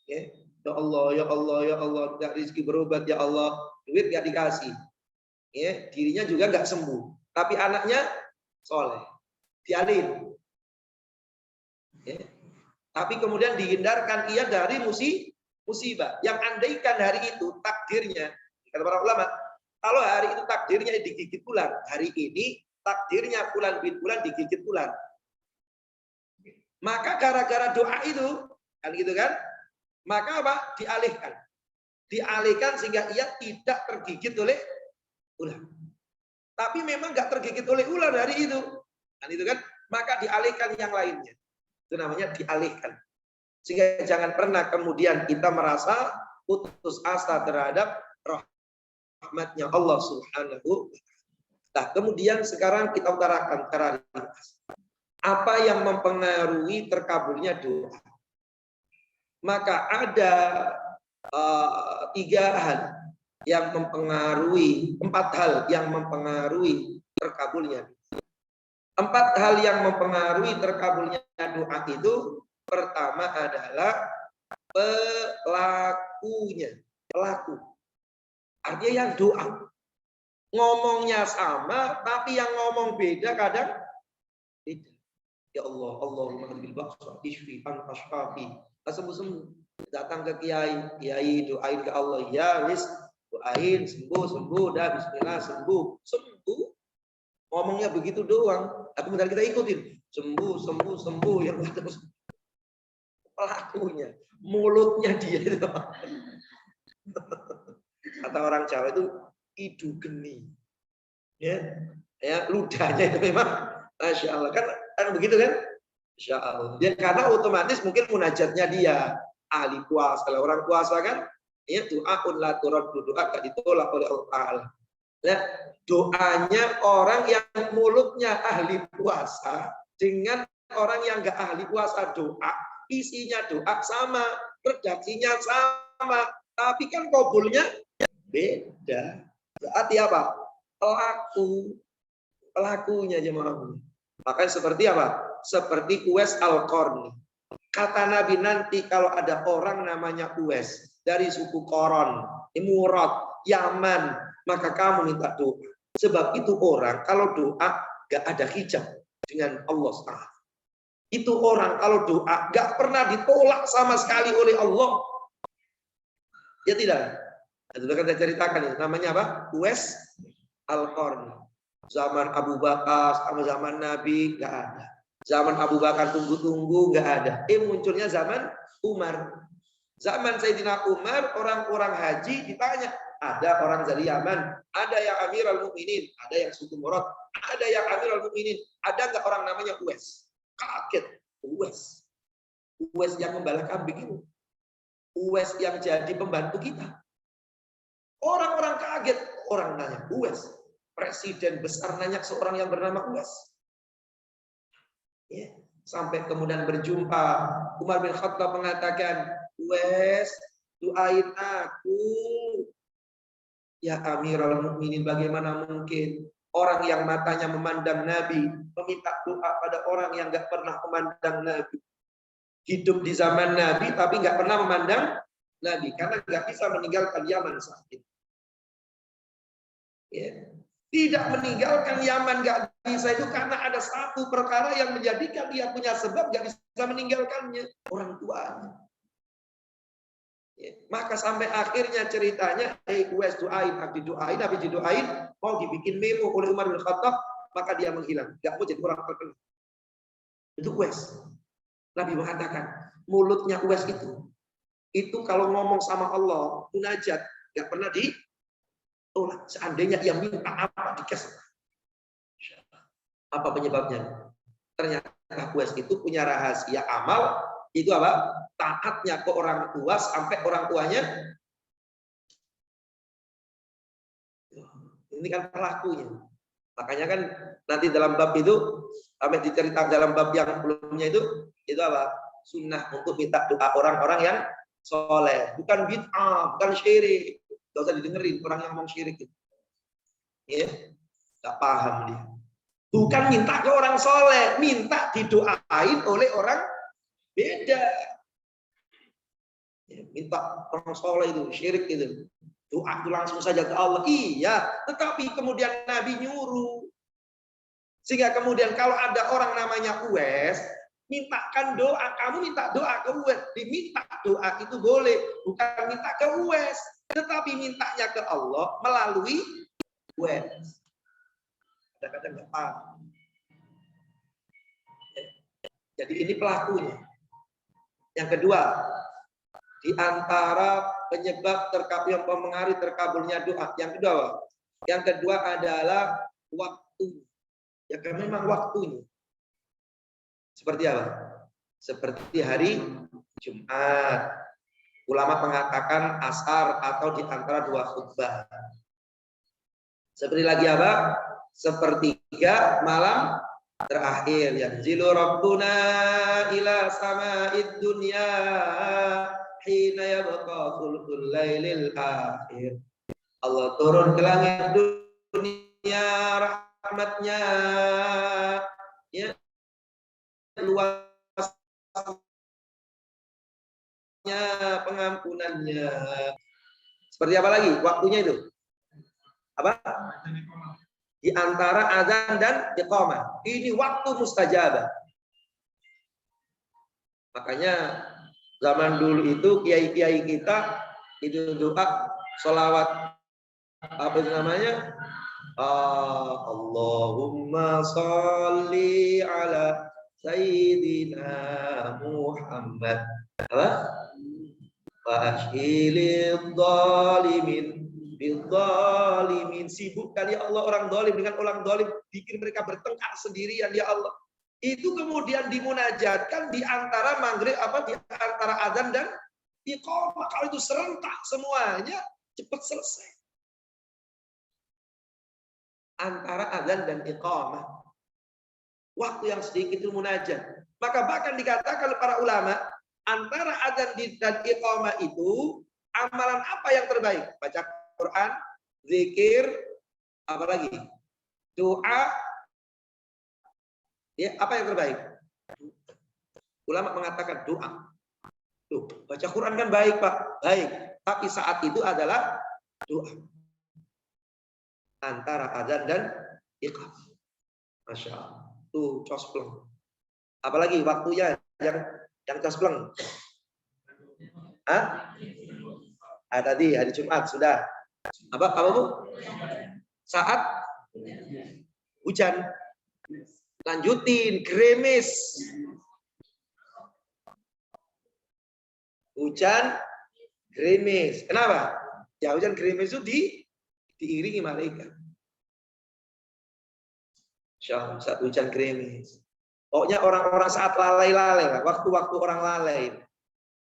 Ya Allah, ya Allah, ya Allah, minta rezeki berobat ya Allah, duit nggak dikasih. Ya, dirinya juga nggak sembuh. Tapi anaknya soleh. Dialihin. Ya. Tapi kemudian dihindarkan ia dari musibah. Yang andaikan hari itu takdirnya, kata para ulama, kalau hari itu takdirnya digigit ular, hari ini takdirnya bulan bin bulan digigit ular. Maka gara-gara doa itu, kan gitu kan? Maka apa? Dialihkan. Dialihkan sehingga ia tidak tergigit oleh ular. Tapi memang nggak tergigit oleh ular hari itu. Kan itu kan? Maka dialihkan yang lainnya. Itu namanya dialihkan. Sehingga jangan pernah kemudian kita merasa putus asa terhadap rahmatnya Allah Subhanahu wa taala. Nah, kemudian sekarang kita utarakan cara ringkas. Apa yang mempengaruhi terkabulnya doa? Maka ada 3 hal yang mempengaruhi, 4 hal yang mempengaruhi terkabulnya. 4 hal yang mempengaruhi terkabulnya doa itu, pertama adalah pelakunya. Pelaku. Artinya yang doa. Ngomongnya sama, tapi yang ngomong beda kadang beda. Ya Allah, Allahumma bil baqsa ishfi anta shaafi. Sembuh-sembuh. Datang ke kiai doain ke Allah, ya wis, doain sembuh, dah bismillah sembuh. Ngomongnya begitu doang. Kemudian kita ikutin, sembuh yang terus pelakunya, mulutnya dia itu. Kata orang Jawa itu idu geni. Ya, ludahnya itu memang Masya Allah kan begitu kan? Masya Allah. Dia karena otomatis mungkin munajatnya dia ahli puasa. Kalau orang puasa kan, ya doa la turad, doa gak ditolak oleh Allah Taala. Nah, doanya orang yang mulutnya ahli puasa dengan orang yang gak ahli puasa doa, isinya doa sama, redaksinya sama, tapi kan kabulnya beda. Berarti apa? Pelakunya jemaah. Makanya seperti apa? Seperti Uwais Al-Qarni. Kata Nabi, nanti kalau ada orang namanya Uwais dari suku Qaron, Murad, Yaman, maka kamu minta doa. Sebab itu orang kalau doa gak ada hijab dengan Allah SWT. Itu orang kalau doa gak pernah ditolak sama sekali oleh Allah. Ya tidak? Itu kan saya ceritakan ini. Namanya apa? Uwais Al-Qarni. Zaman Abu Bakar sama zaman Nabi nggak ada. Zaman Abu Bakar tunggu-tunggu nggak ada. Munculnya zaman Umar. Zaman Sayyidina Umar, orang-orang haji ditanya, ada orang dari Yaman, ada yang Amirul Mukminin, ada yang suku Murad, ada yang Amirul Mukminin, ada nggak orang namanya Uwais? Kaget, Uwais. Uwais yang membala kambing itu. Uwais yang jadi pembantu kita. Orang-orang kaget, orang nanya, Uwais. Presiden besar nanya seorang yang bernama Uwais. Ya, sampai kemudian berjumpa, Umar bin Khattab mengatakan, Uwais, doain aku. Ya Amirul Mukminin, bagaimana mungkin orang yang matanya memandang Nabi meminta doa pada orang yang nggak pernah memandang Nabi. Hidup di zaman Nabi tapi nggak pernah memandang Nabi karena nggak bisa meninggalkan Yaman saat itu. Ya. Tidak meninggalkan Yaman nggak bisa itu karena ada satu perkara yang menjadikan dia punya sebab nggak bisa meninggalkannya, orang tuanya. Ya, maka sampai akhirnya ceritanya, Uwais doain, habis didoain, mau dibikin memo oleh Umar bin Khattab, maka dia menghilang, nggak mau jadi orang terkenal. Itu Uwais. Nabi mengatakan, mulutnya Uwais itu kalau ngomong sama Allah, munajat, nggak pernah ditolak. Seandainya ia minta apa dikasih. Apa penyebabnya? Ternyata Uwais itu punya rahasia amal, itu apa? Taatnya ke orang tua sampai orang tuanya. Ini kan pelakunya. Makanya kan nanti dalam bab itu, sampai diceritakan dalam bab yang sebelumnya itu apa? Sunnah untuk minta doa orang-orang yang soleh. Bukan bid'ah, bukan syirik. Gak usah didengerin orang yang ngomong syirik itu. Ya, gak paham dia. Bukan minta ke orang soleh, minta didoain oleh orang beda. Ya, minta orang soleh itu syirik itu. Doa itu langsung saja ke Allah. Iya, tetapi kemudian Nabi nyuruh. Sehingga kemudian kalau ada orang namanya Uwais, mintakan doa, kamu minta doa ke Uwais, diminta doa itu boleh, bukan minta ke Uwais, tetapi mintanya ke Allah melalui Uwais. Kadang-kadang nggak paham. Jadi ini pelakunya. Yang kedua, di antara penyebab yang mempengaruhi terkabulnya doa. Yang kedua adalah waktu. Ya kan memang waktunya. Seperti apa? Seperti hari Jumat. Ulama mengatakan asar atau di antara dua khutbah. Seperti lagi apa? Sepertiga malam terakhir. Yanzilu Rabbuna ila sama'id dunya hina yabqa thuluthul lailil akhir. Allah turun ke langit dunia rahmatnya, ya, luasnya pengampunannya. Seperti apa lagi waktunya itu? Apa? Di antara azan dan iqamah. Ini waktu mustajabah. Makanya zaman dulu itu kiai-kiai kita itu doa sholawat apa itu namanya? Allahumma sholli ala sayyidina Muhammad. Apa? Wa ashilil zalimin bidzalimin. Sibuk kali ya Allah orang zalim dengan orang zalim, bikin mereka bertengkar sendirian ya Allah. Itu kemudian dimunajatkan di antara maghrib di antara azan dan iqamah. Kalau itu serentak semuanya cepat selesai. Antara azan dan iqamah. Waktu yang sedikit itu munajat. Maka bahkan dikatakan oleh para ulama, antara azan dan iqamah itu amalan apa yang terbaik? Baca Quran, zikir, apa lagi? Doa. Ya, apa yang terbaik? Ulama mengatakan doa. Tuh, baca Quran kan baik, Pak. Baik. Tapi saat itu adalah doa. Antara azan dan iqamah. Masya Allah. Tuh, cospleng. Apalagi waktunya yang cospleng. Tadi hari Jumat sudah. Apa Bu? Saat hujan. Lanjutin, gerimis. Hujan gerimis. Kenapa? Ya hujan gerimis itu diiringi malaikat. Saat hujan gerimis. Pokoknya orang-orang saat lalai-lalai, waktu-waktu orang lalai.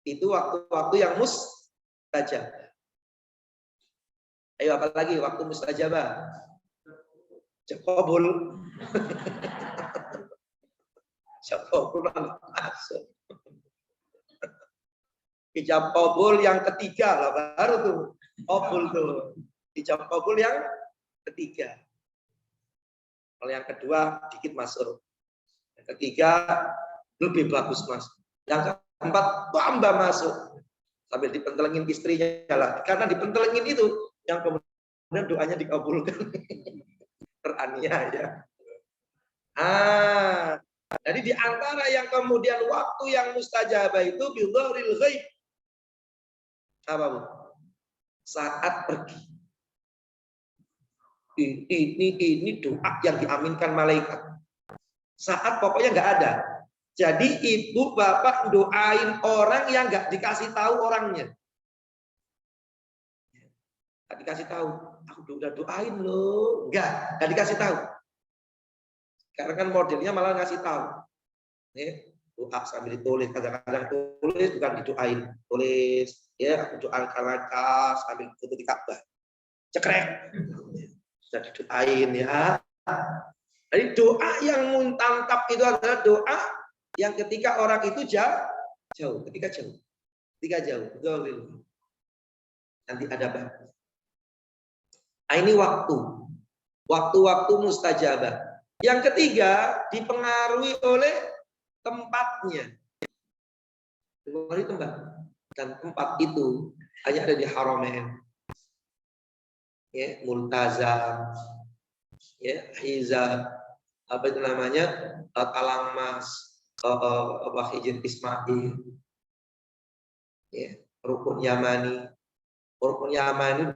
Itu waktu-waktu yang mustajab. Ayo apalagi waktu mustajabah. Qabul. Qabul masuk. Ijab qabul yang ketiga lah baru tuh. Qabul tuh. Ijab qabul yang ketiga. Kalau yang kedua dikit masuk. Yang ketiga lebih bagus masuk. Yang keempat tambah masuk. Sambil dipentelengin istrinya lah. Karena dipentelengin itu yang kemudian doanya dikabulkan. beraniaya. Jadi di antara yang kemudian waktu yang mustajabah itu bidhahril ghaib. Apa Bu? Saat pergi. Ini doa yang diaminkan malaikat. Saat pokoknya nggak ada. Jadi ibu bapak doain orang yang nggak dikasih tahu orangnya. Nggak dikasih tahu. Aku udah doain loh. Nggak dikasih tahu. Karena kan modelnya malah ngasih tahu. Doa sambil ditulis. Kadang-kadang tulis bukan didoain. Tulis. Ya, aku doakan lancar sambil foto di Ka'bah. Cekrek. Sudah didoain ya. Jadi doa yang muntantap itu adalah doa yang ketika orang itu jauh, ketika jauh, betul. Nanti ada batas. Nah, ini waktu mustajabah. Yang ketiga dipengaruhi oleh tempatnya. Dipengaruhi tempat. Dan tempat itu hanya ada di Haramain. Ya, Multazam, ya, Hizab, apa itu namanya, Talangmas, Hijr Ismail, ya, Rukun Yamani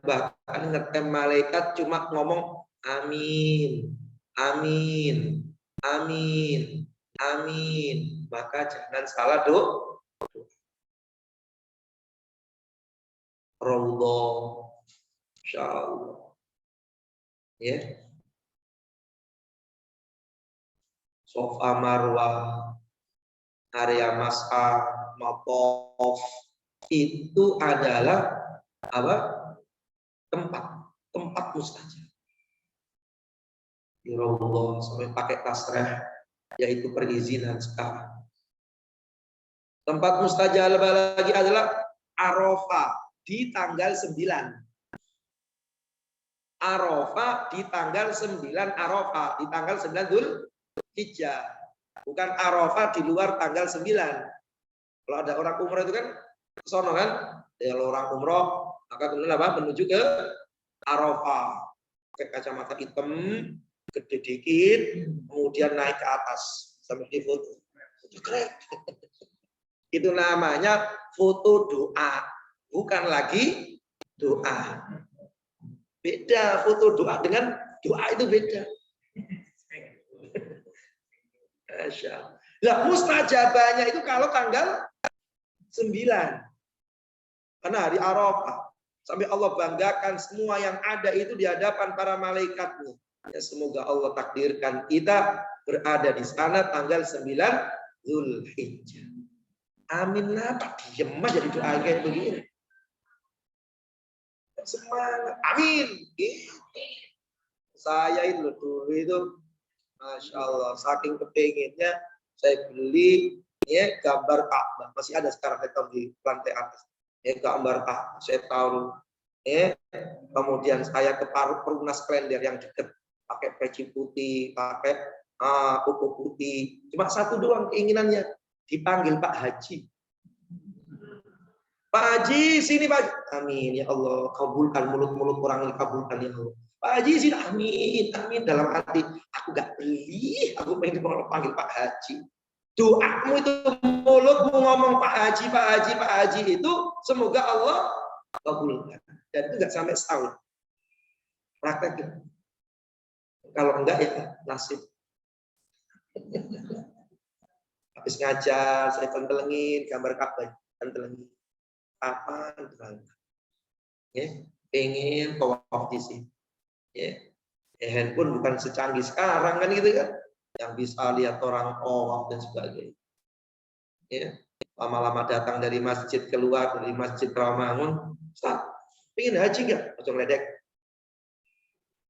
bahkan ngetem malaikat cuma ngomong amin, amin, amin, amin, maka jangan salah doa. Raudhah, insyaallah, ya. Sofa Marwah, area Mas'ar, Matof, itu adalah apa? Tempat mustajab. Ya Allah, sampai pakai tasreh, yaitu perizinan sekarang. Tempat mustajab lagi adalah Arafah di tanggal 9. Arafah di tanggal 9 Arafah di tanggal 9 Dzulhijjah. Bukan Arafah di luar tanggal 9. Kalau ada orang umroh itu kan ke sono kan? Ya, kalau orang umroh maka kemudian apa? Menuju ke Arafah. Pakai kacamata hitam, gede dikit, kemudian naik ke atas sambil difoto. Keren. Itu namanya foto doa, bukan lagi doa. Beda foto doa dengan doa itu beda. Lah mustajabahnya itu kalau tanggal 9. Karena hari Arafah. Sampai Allah banggakan semua yang ada itu di hadapan para malaikatnya. Ya, semoga Allah takdirkan kita berada di sana tanggal 9 Dzulhijjah. Amin lah, tak diem aja di doa kayak begini. Semangat, amin. Saya itu dulu itu, Masya Allah, saking kepengennya saya beli ya gambar Ka'bah, masih ada sekarang di lantai atas. Ya, gambar Ka'bah, saya tahu. Kemudian saya ke Perumnas Klender yang dekat, pakai peci putih, pakai kuku putih. Cuma satu doang keinginannya, dipanggil Pak Haji. Pak Haji, sini Pak. Amin ya Allah, kabulkan mulut-mulut orang ini, kabulkan ya Allah. Pak Haji sini, amin, amin. Dalam hati, aku gak beli, aku pengen panggil Pak Haji. Doamu itu mulutmu ngomong Pak Haji, Pak Haji, Pak Haji itu semoga Allah kabulkan. Dan itu nggak sampai setahun. Praktek. Kalau enggak ya nasib. Habis ngajar, saya tentelengin gambar Ka'bah, tentelengin. Apa? Ya, pengen tawaf di sini. Ya, handphone bukan secanggih sekarang kan gitu kan, yang bisa lihat orang tawaf dan sebagainya. Ya, lama-lama datang dari masjid keluar dari masjid Rawamangun, Ustaz, pengen haji nggak? Langsung ledek.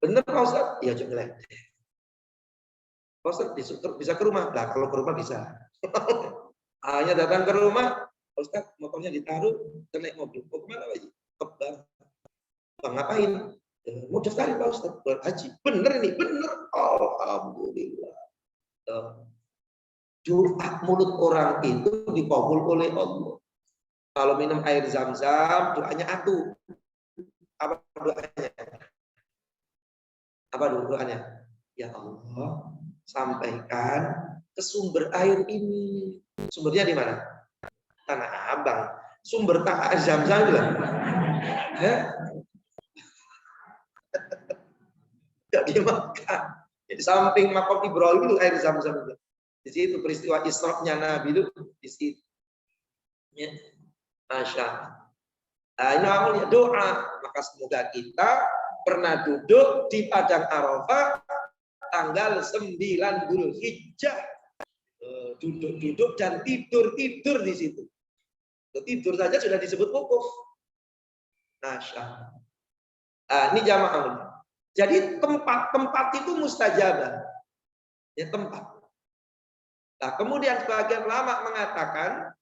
Bener Pak Ustaz? Iya, jangan ledek. Pak Ustaz bisa ke rumah? Nah, kalau ke rumah bisa. Hanya datang ke rumah, Ustaz, motornya ditaruh, naik mobil. Mau kemana lagi? Ke bank. Bang ngapain? Mau daftarin Pak Ustaz buat haji. Bener ini, bener. Alhamdulillah. Doa mulut orang itu dikabul oleh Allah. Kalau minum air zam-zam, doanya atu. Apa doanya? Apa doanya? Ya Allah, sampaikan ke sumber air ini. Sumbernya di mana? Tanah Abang. Sumber Tanah Zam-Zam bilang. Enggak di Makkah. Di samping makam Ibrahim itu air Zam-Zam itu. Di situ peristiwa Isra-nya Nabi itu di situ. Ya. Masya Allah. Nah, ini awalnya doa. Maka semoga kita pernah duduk di Padang Arafah tanggal 9 Dzulhijjah. Duduk-duduk dan tidur-tidur di situ. Tidur saja sudah disebut wukuf. Masya Allah. Nah, ini jamaah. Jadi tempat itu mustajabah. Ya, tempat. Nah, kemudian sebagian ulama mengatakan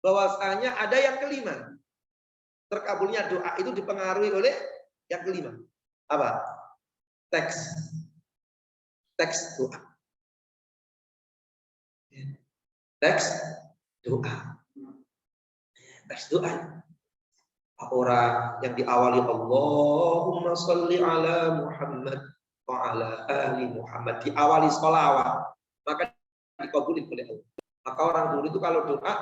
bahwasanya ada yang kelima. Terkabulnya doa itu dipengaruhi oleh yang kelima. Apa? Teks doa. Teks doa. Teks doa. Orang yang diawali Allahumma sholli ala Muhammad wa ala ali Muhammad, diawali sholawat, maka dikabulin oleh Allah. Maka orang dulu itu kalau doa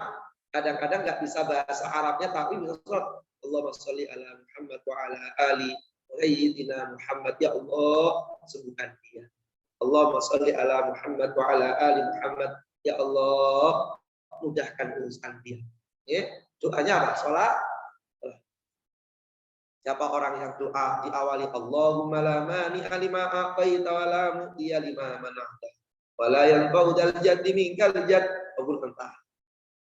kadang-kadang nggak bisa bahasa Arabnya tapi bisa sholat. Allahumma sholli ala Muhammad wa ala ali sayyidina Muhammad, ya Allah sembuhkan dia. Allahumma sholli ala Muhammad wa ala ali Muhammad, ya Allah mudahkan urusan dia. Ya, doanya apa? Sholat. Siapa orang yang doa diawali Allahumma la mani'a lima a'taita wa la mu'tiya lima mana'ta wa la yanfa'u dzal jaddi minkal jadd. Entah.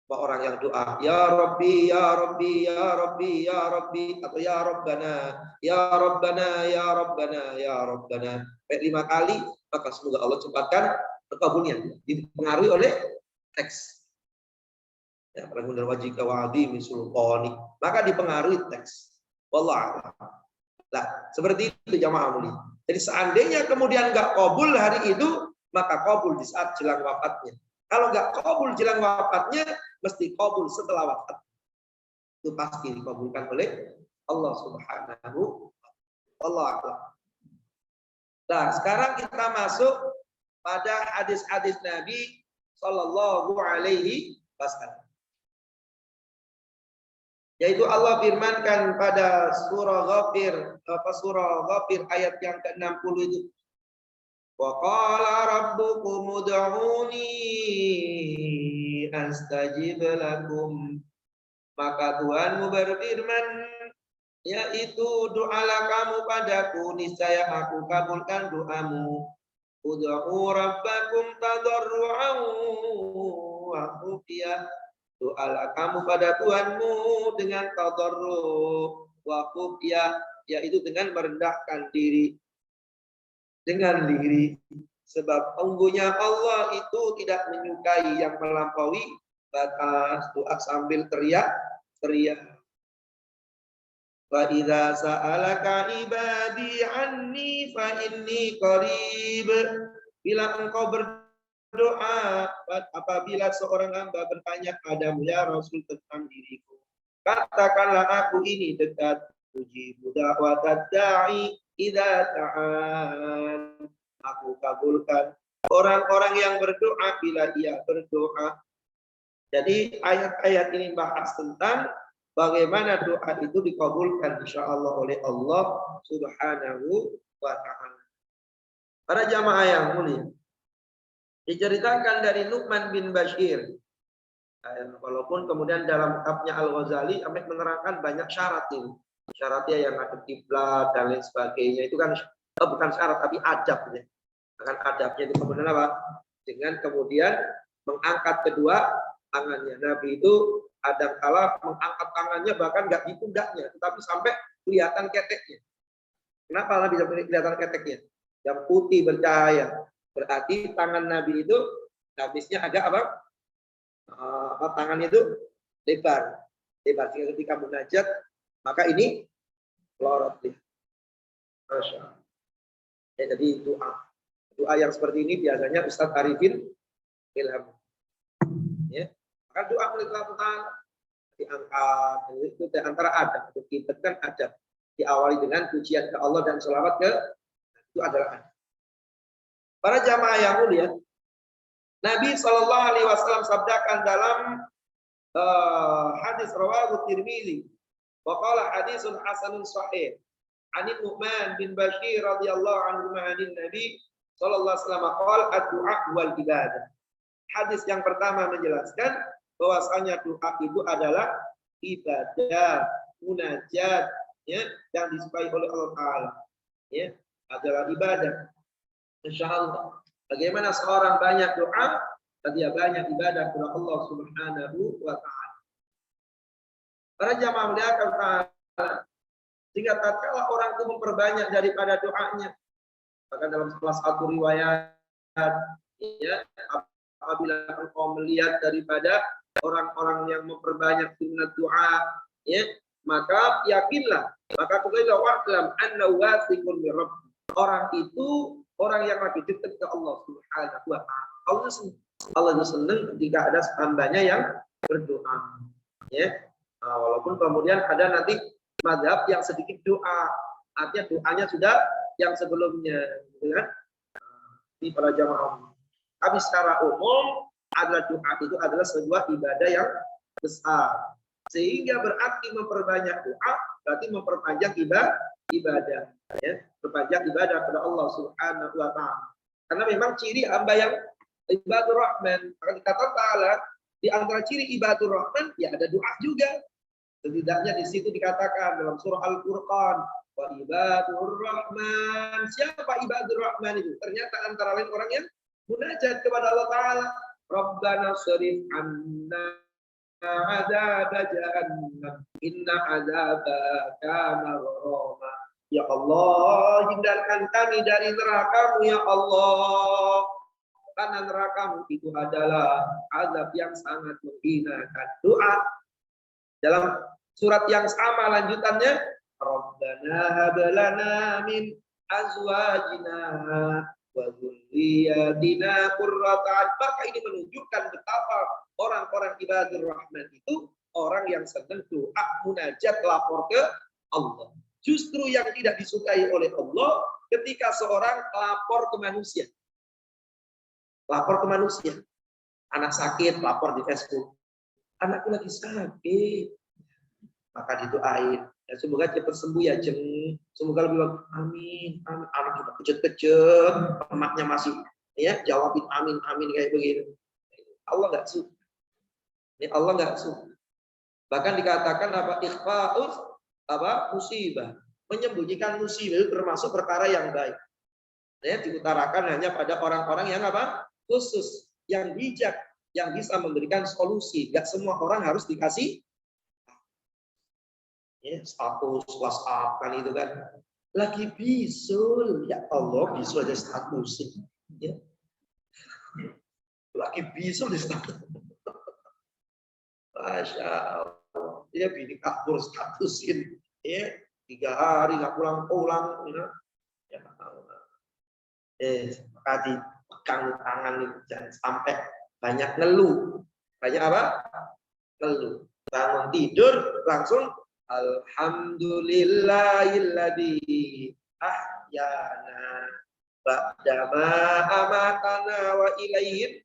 Siapa orang yang doa ya Rabbi ya Rabbi ya Rabbi ya Rabbi atau ya Rabbana ya Rabbana ya Rabbana ya Rabbana 5 kali, maka semoga Allah cepatkan terkabulnya. Dipengaruhi oleh teks. Ya, benar wajika wa'adi misulqani, maka dipengaruhi teks. Wallah. Nah, seperti itu jamaah mulia. Jadi seandainya kemudian nggak kabul hari itu, maka kabul di saat jelang wafatnya. Kalau nggak kabul jelang wafatnya, mesti kabul setelah wafat. Itu pasti dikabulkan oleh Allah Subhanahu wa ta'ala. Nah, sekarang kita masuk pada hadis-hadis Nabi Sallallahu Alaihi Wasallam. Yaitu Allah firmankan pada surah Ghafir ayat yang ke-60 itu. Wa qala rabbukum ud'uni astajib lakum. Maka Tuhanmu berfirman, yaitu doalah kamu padaku, niscaya aku kabulkan doamu. Ud'u rabbakum tadarru'an wa khufyah. Doalah kamu pada Tuhanmu dengan tadarru' wa khufyah, yaitu dengan merendahkan diri, dengan diri. Sebab sungguhnya Allah itu tidak menyukai yang melampaui batas. Doa sambil teriak. Wa idza sa'alaka ibadi anni fa inni qarib. Bila engkau berdoa, apabila seorang hamba bertanya padamu ya Rasul tentang diriku, katakanlah aku ini dekat, ujibu da'watad da'i idza ta'an. Aku kabulkan orang-orang yang berdoa bila ia berdoa. Jadi ayat-ayat ini bahas tentang bagaimana doa itu dikabulkan insyaallah oleh Allah Subhanahu wa ta'ala. Para jamaah yang mulia, diceritakan dari Nu'man bin Bashir. Walaupun kemudian dalam kitabnya Al-Ghazali sampai menerangkan banyak syarat ini. Syaratnya yang ada kiblat dan lain sebagainya. Itu kan bukan syarat tapi adabnya. Akan adabnya itu kemudian apa? Dengan kemudian mengangkat kedua tangannya. Nabi itu ada kala mengangkat tangannya bahkan nggak di pundaknya, tetapi sampai kelihatan keteknya. Kenapa Nabi bisa kelihatan keteknya? Yang putih bercahaya. Berarti tangan Nabi itu habisnya agak apa? Tangannya itu lebar. Sehingga ketika munajat, maka ini lorot. Masya Allah. Ya, jadi doa yang seperti ini biasanya Ustadz Arifin ilham. Ya. Maka doa oleh Allah diangkat. Itu di antara adab. Kita kan adab. Diawali dengan pujian ke Allah dan sholawat ke itu adalah adab. Para jamaah yang mulia, Nabi Shallallahu Alaihi Wasallam sabdakan dalam hadis rawahu Tirmidzi, wa qala hadisun hasanun sahih. Ani Nu'man bin Bashir radhiyallahu anhu ma'anin Nabi sallallahu alaihi wasallam qala ad-du'a wal ibadah. Hadis yang pertama menjelaskan bahwasanya doa itu adalah ibadah, munajat, ya, yang disukai oleh Allah Taala, ya, adalah ibadah. Insyaallah. Bagaimana seorang banyak doa, dia banyak ibadah kepada Allah Subhanahu wa taala. Para jamaah muliakan taala, jika tatkala orang itu memperbanyak daripada doanya, maka dalam salah satu riwayat, ya, apabila engkau melihat daripada orang-orang yang memperbanyak sunnah doa, ya, maka yakinlah, maka ketahuilah wa'lam anna wasiqun bi rabb. Orang itu orang yang lagi dekat ke Allah Subhanahu wa taala. Allah itu senang ketika ada hambanya yang berdoa, ya. Nah, walaupun kemudian ada nanti mazhab yang sedikit doa, artinya doanya sudah yang sebelumnya, gitu kan? Ini para jamaah. Tapi secara umum adalah doa itu adalah sebuah ibadah yang besar, sehingga berarti memperbanyak doa berarti memperpanjang ibadah, ya, perpanjang ibadah kepada Allah Subhanahu wa taala. Karena memang ciri hamba yang ibadur rahman, maka dikata Ta'ala di antara ciri ibadur rahman ya ada doa juga. Setidaknya di situ dikatakan dalam surah Al-Furqan, wa ibadur rahman. Siapa ibadur rahman itu? Ternyata antara lain orang yang munajat kepada Allah Ta'ala. Rabbana sharif anna azab jahannam inna azaba kana gharama. Ya Allah, hindarkan kami dari neraka-Mu ya Allah. Karena neraka-Mu itu adalah azab yang sangat menghinakan. Doa dalam surat yang sama lanjutannya, Rabbana hab lana min azwajina wa dzurriyyatina qurrata a'yun. Maka ini menunjukkan betapa orang-orang ibadur rahman itu orang yang senang doa, munajat, lapor ke Allah. Justru yang tidak disukai oleh Allah ketika seorang lapor ke manusia. Lapor ke manusia. Anak sakit, lapor di Facebook. Anakku lagi sakit. Maka didoain. Ya, semoga cepat sembuh ya, Jeng. Semoga lebih bagus. Amin. Amin. Anak juga kejut-kejut. Emaknya masih, ya, jawabin amin, amin kayak begini. Allah nggak suka. Ini Allah nggak suka. Bahkan dikatakan apa? Ikhfa'us apa? Musibah. Menyembunyikan musibah itu termasuk perkara yang baik. Ya, diutarakan hanya pada orang-orang yang apa? Khusus, yang bijak, yang bisa memberikan solusi. Gak semua orang harus dikasih, ya, status WhatsApp kan itu kan. Lagi bisul, ya Allah, bisul aja status. Ya. Lagi bisul di status. Masya Allah. Dia bini kabur statusin. Ya, 3 hari nggak pulang-pulang. Ya, maka dipegang tangan jangan sampai banyak ngeluh. Banyak apa? Ngeluh. Bangun tidur langsung alhamdulillahilladzi ahyana ba'dama amatana wa ilaihi.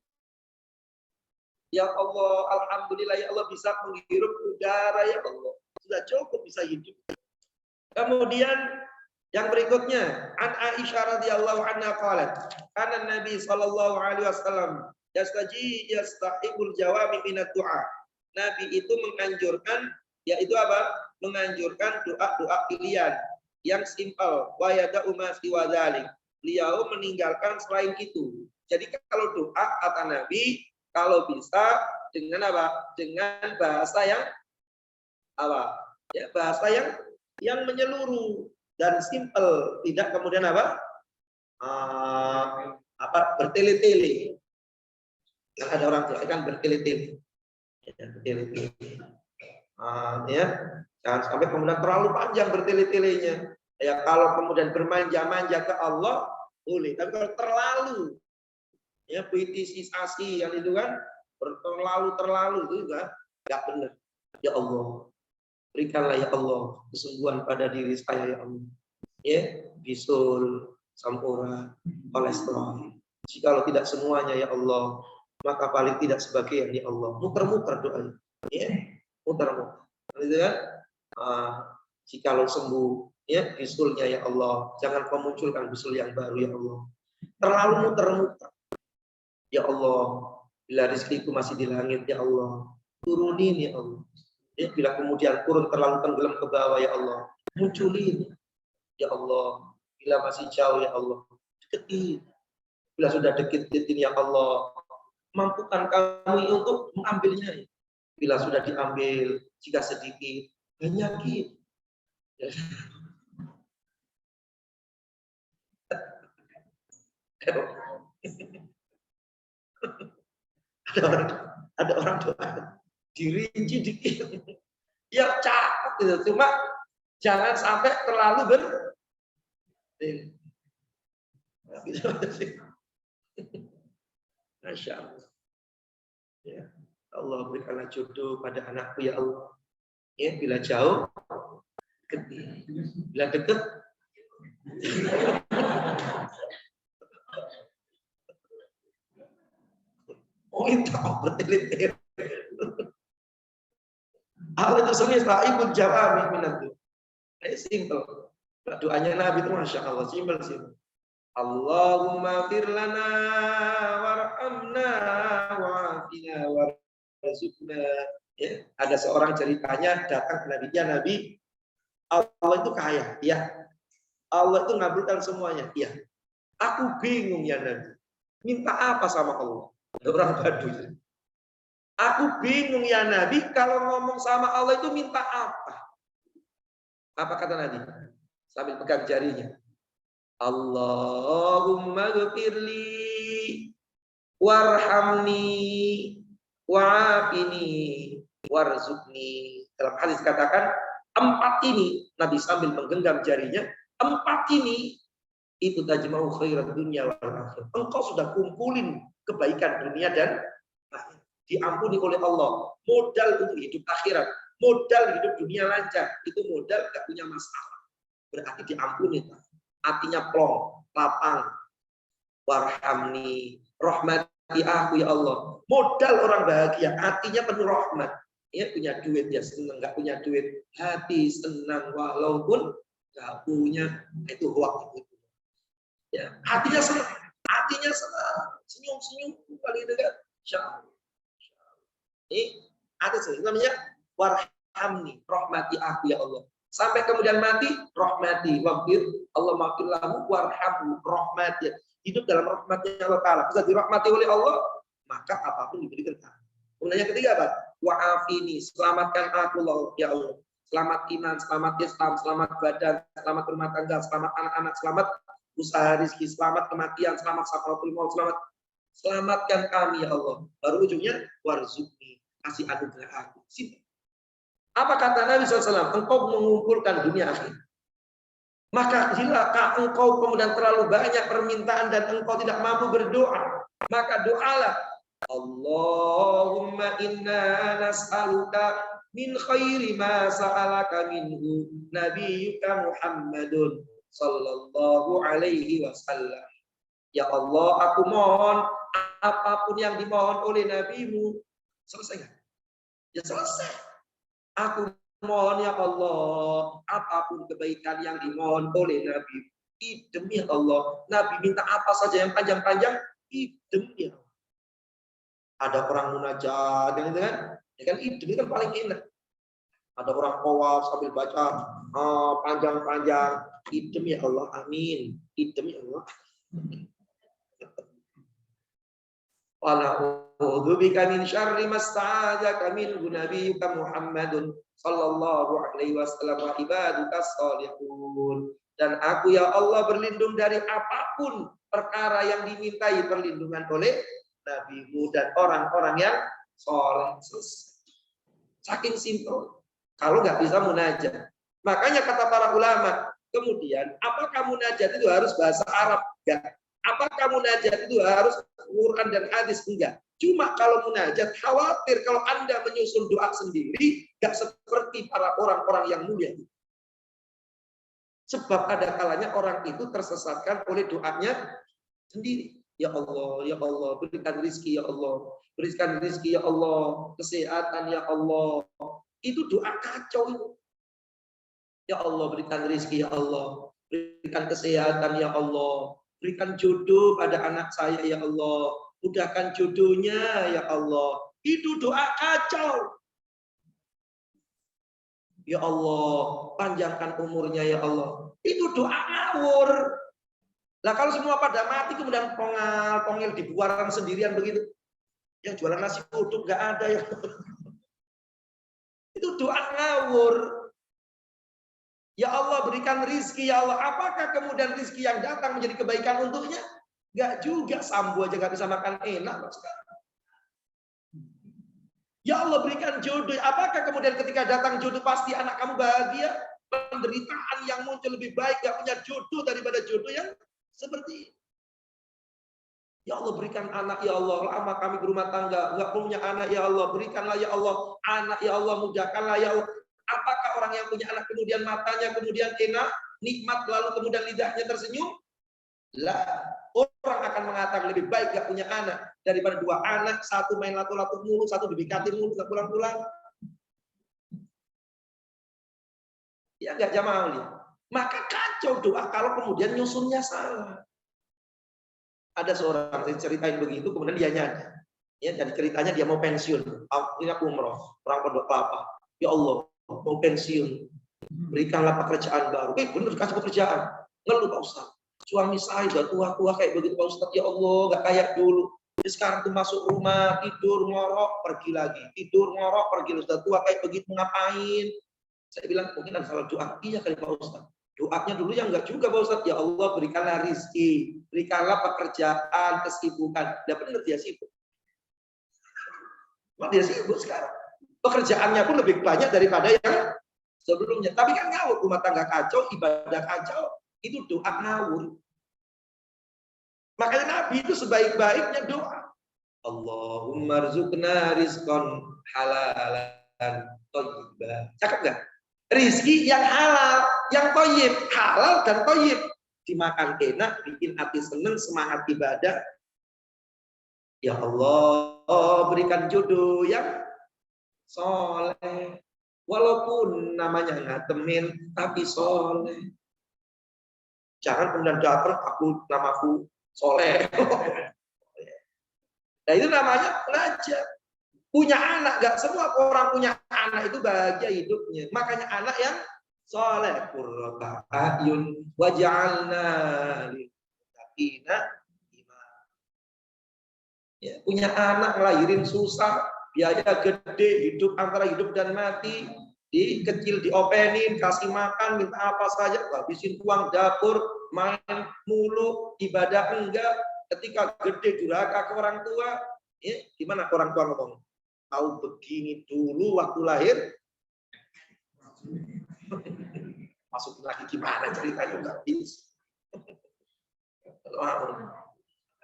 Ya Allah, alhamdulillah ya Allah bisa menghirup udara ya Allah. Sudah cukup bisa hidup. Kemudian yang berikutnya, an Aisyah radhiyallahu anha qalat, kana Nabi sallallahu alaihi wasallam yastahibul jawami minat doa. Nabi itu menganjurkan, yaitu apa? Menganjurkan doa-doa pilihan yang simpel. Wa yada'u ma siwa dzalik. Beliau meninggalkan selain itu. Jadi kalau doa kata Nabi, kalau bisa dengan apa? Dengan bahasa yang apa? Ya, bahasa yang menyeluruh dan simple, tidak kemudian apa? Bertele-tele. Yang ada orang tua kan bertele-tele. Ya, jangan sampai kemudian terlalu panjang bertele-telenya. Ya, kalau kemudian bermanja-manja ke Allah boleh, tapi kalau terlalu, ya, politisasi yang itu kan terlalu itu juga nggak benar. Ya Allah, berikanlah ya Allah kesembuhan pada diri saya ya Allah. Ya, bisul, sampura, kolesterol. Jikalau tidak semuanya ya Allah, maka paling tidak sebagian ya Allah. Muter-muter doanya. Ya, muter-muter. Gitu kan? Jikalau sembuh, ya bisulnya ya Allah, jangan kau munculkan bisul yang baru ya Allah. Terlalu muter-muter. Ya Allah, bila rezekiku masih di langit ya Allah, turunin ya Allah. Ya, bila kemudian turun terlalu tenggelam ke bawah ya Allah, munculin ya Allah. Bila masih jauh ya Allah, deketin. Bila sudah deketin ya Allah, mampukan kami untuk mengambilnya. Bila sudah diambil, jika sedikit, banyakin. Ya. Ada orang doa dirinci dikit, ya cakep gitu. Cuma jangan sampai terlalu Masya Allah. Ya. Allah berikanlah jodoh pada anakku ya Allah. Ya, bila jauh, deket. Bila deket, oh itu betul. Allah itu sering sahibul jawami minatu. Simple. Doanya Nabi itu Masya Allah, simple. Allahumma firlana warhamna wa'afina warzuqna. Ya, ada seorang ceritanya datang ke Nabi Allah itu kaya, ya. Allah itu ngabulkan semuanya, ya. Aku bingung ya Nabi. Minta apa sama Allah? Orang Baduy. Aku bingung ya Nabi, kalau ngomong sama Allah itu minta apa? Apa kata Nabi? Sambil pegang jarinya. Allahumma ghfirli warhamni wa'afini warzuqni. Dalam hadis katakan 4 ini, Nabi sambil menggenggam jarinya, 4 ini itu tajma'u khairat dunya wal akhirah. Engkau sudah kumpulin kebaikan dunia dan akhirat. Diampuni oleh Allah. Modal untuk hidup akhirat, modal hidup dunia lancar, itu modal gak punya masalah. Berarti diampuni. Artinya plong, lapang. Warhamni, rahmati aku ya Allah. Modal orang bahagia, artinya penuh rahmat. Ya, punya duit ya senang, nggak punya duit hati senang walaupun nggak punya, itu waktu itu. Ya, hatinya senang, senyum kali itu kan. Ini ada namanya warhamni, rahmati aku ya Allah. Sampai kemudian mati, rahmati, waqir, Allah maafir lahu, warhamhu, rahmati. Hidup dalam rahmatnya Allah Ta'ala. Bisa dirahmati oleh Allah, maka apapun diberikan. Kemudian yang ketiga apa? Wa'afini, selamatkan aku ya Allah. Selamat iman, selamat Islam, selamat badan, selamat rumah tangga, selamat anak-anak, selamat usaha rezeki, selamat kematian, selamat sakaratul maut, selamatkan kami ya Allah. Baru ujungnya warzuqni, kasih anugerah aku. Simple. Apa kata Nabi SAW? Engkau mengumpulkan dunia akhir. Maka jika engkau kemudian terlalu banyak permintaan dan engkau tidak mampu berdoa, maka doalah. Allahumma inna nas'aluka min khairi ma sa'alaka minhu nabiyyuka Muhammadun sallallahu alaihi wasallam. Ya Allah, aku mohon apapun yang dimohon oleh nabimu. Selesai. Ya selesai. Aku mohon ya Allah, apapun kebaikan yang dimohon oleh Nabi, demi Allah. Nabi minta apa saja yang panjang-panjang, demi Allah. Ada orang munajat, gitu kan? Ya kan idem itu kan paling enak. Ada orang qawaf sambil baca panjang-panjang, idem ya Allah, amin. Idem ya Allah. Wa'udzu bika min syarri masta'adzaka minhu nabiyyuka Muhammadun sallallahu alaihi wasallam wa ibadukas shalihun. Dan aku ya Allah berlindung dari apapun perkara yang dimintai perlindungan oleh nabimu dan orang-orang yang soleh. Saking simpel. Kalau nggak bisa munajat. Makanya kata para ulama, kemudian apakah munajat itu harus bahasa Arab? Enggak. Apakah munajat itu harus Quran dan hadis? Enggak. Cuma kalau munajat, khawatir kalau Anda menyusun doa sendiri, enggak seperti para orang-orang yang mulia. Sebab ada kalanya orang itu tersesatkan oleh doanya sendiri. Ya Allah, berikan rizki ya Allah. Berikan rizki ya Allah, kesehatan ya Allah. Itu doa kacau itu. Ya Allah, berikan rizki ya Allah. Berikan kesehatan ya Allah. Berikan jodoh pada anak saya ya Allah. Mudahkan jodohnya ya Allah. Itu doa kacau. Ya Allah, panjangkan umurnya ya Allah. Itu doa ngawur. Lah kalau semua pada mati kemudian pongel di buaran sendirian begitu. Yang jualan nasi uduk nggak ada ya. Itu doa ngawur. Ya Allah berikan rizki ya Allah. Apakah kemudian rizki yang datang menjadi kebaikan untuknya? Enggak juga, sambo aja nggak bisa makan enak sekarang. Ya Allah berikan jodoh. Apakah kemudian ketika datang jodoh pasti anak kamu bahagia? Penderitaan yang muncul lebih baik gak punya jodoh daripada jodoh yang seperti ini. Ya Allah berikan anak ya Allah. Lama kami berumah tangga nggak punya anak ya Allah. Berikanlah ya Allah anak ya Allah. Mudahkanlah ya Allah. Apakah orang yang punya anak kemudian matanya kemudian enak, nikmat lalu kemudian lidahnya tersenyum? Lah, orang akan mengatakan lebih baik gak punya anak daripada dua anak, satu main lato-lato mulu, satu dibikatin mulu, gak pulang-pulang. Ya nggak jamaah lihat. Maka kacau doa kalau kemudian nyusunnya salah. Ada seorang yang ceritain begitu, kemudian dia nyadar. Ya, dan ceritanya dia mau pensiun. Ini aku umroh, orang Pondok Kelapa. Ya Allah, mau pensiun. Berikanlah pekerjaan baru. Bener kasih pekerjaan. Ngeluh Pak Ustaz. Suami saya udah tua-tua kayak begitu Pak Ustaz. Ya Allah, nggak kayak dulu. Jadi sekarang tuh masuk rumah, tidur, ngorok, pergi lagi. Tidur, ngorok, pergi. Sudah tua kayak begitu, ngapain? Saya bilang, mungkin ada salah doa. Iya kali Pak Ustaz. Doanya dulu yang enggak juga Pak Ustaz. Ya Allah berikanlah rizki, berikanlah pekerjaan, kesibukan. Tidak benar dia sibuk. Dia sibuk sekarang. Pekerjaannya pun lebih banyak daripada yang sebelumnya. Tapi kan ngawur, rumah tangga kacau, ibadah kacau, itu doa ngawur. Makanya Nabi itu sebaik-baiknya doa. Allahumma rzuqna rizqan halalan thayyiban. Cakep enggak? Rizki yang halal, yang thayyib, halal dan thayyib. Dimakan enak, bikin hati senang, semangat ibadah. Ya Allah, berikan jodoh yang soleh. Walaupun namanya ngatemin, tapi soleh. Jangan kemudian datang, namaku soleh. Nah itu namanya belajar. Punya anak, gak semua orang punya anak itu bahagia hidupnya. Makanya anak yang soleh, qurrata a'yun waj'alna lil-muttaqina imama. Ya, punya anak ngelahirin susah, biaya gede, hidup antara hidup dan mati, kecil diopenin, kasih makan, minta apa saja, habisin uang dapur, main mulu, ibadah enggak. Ketika gede durhaka ke orang tua, ya, gimana orang tua ngomong? Tahu begini dulu waktu lahir, masuk lagi gimana ceritanya nggak bisa.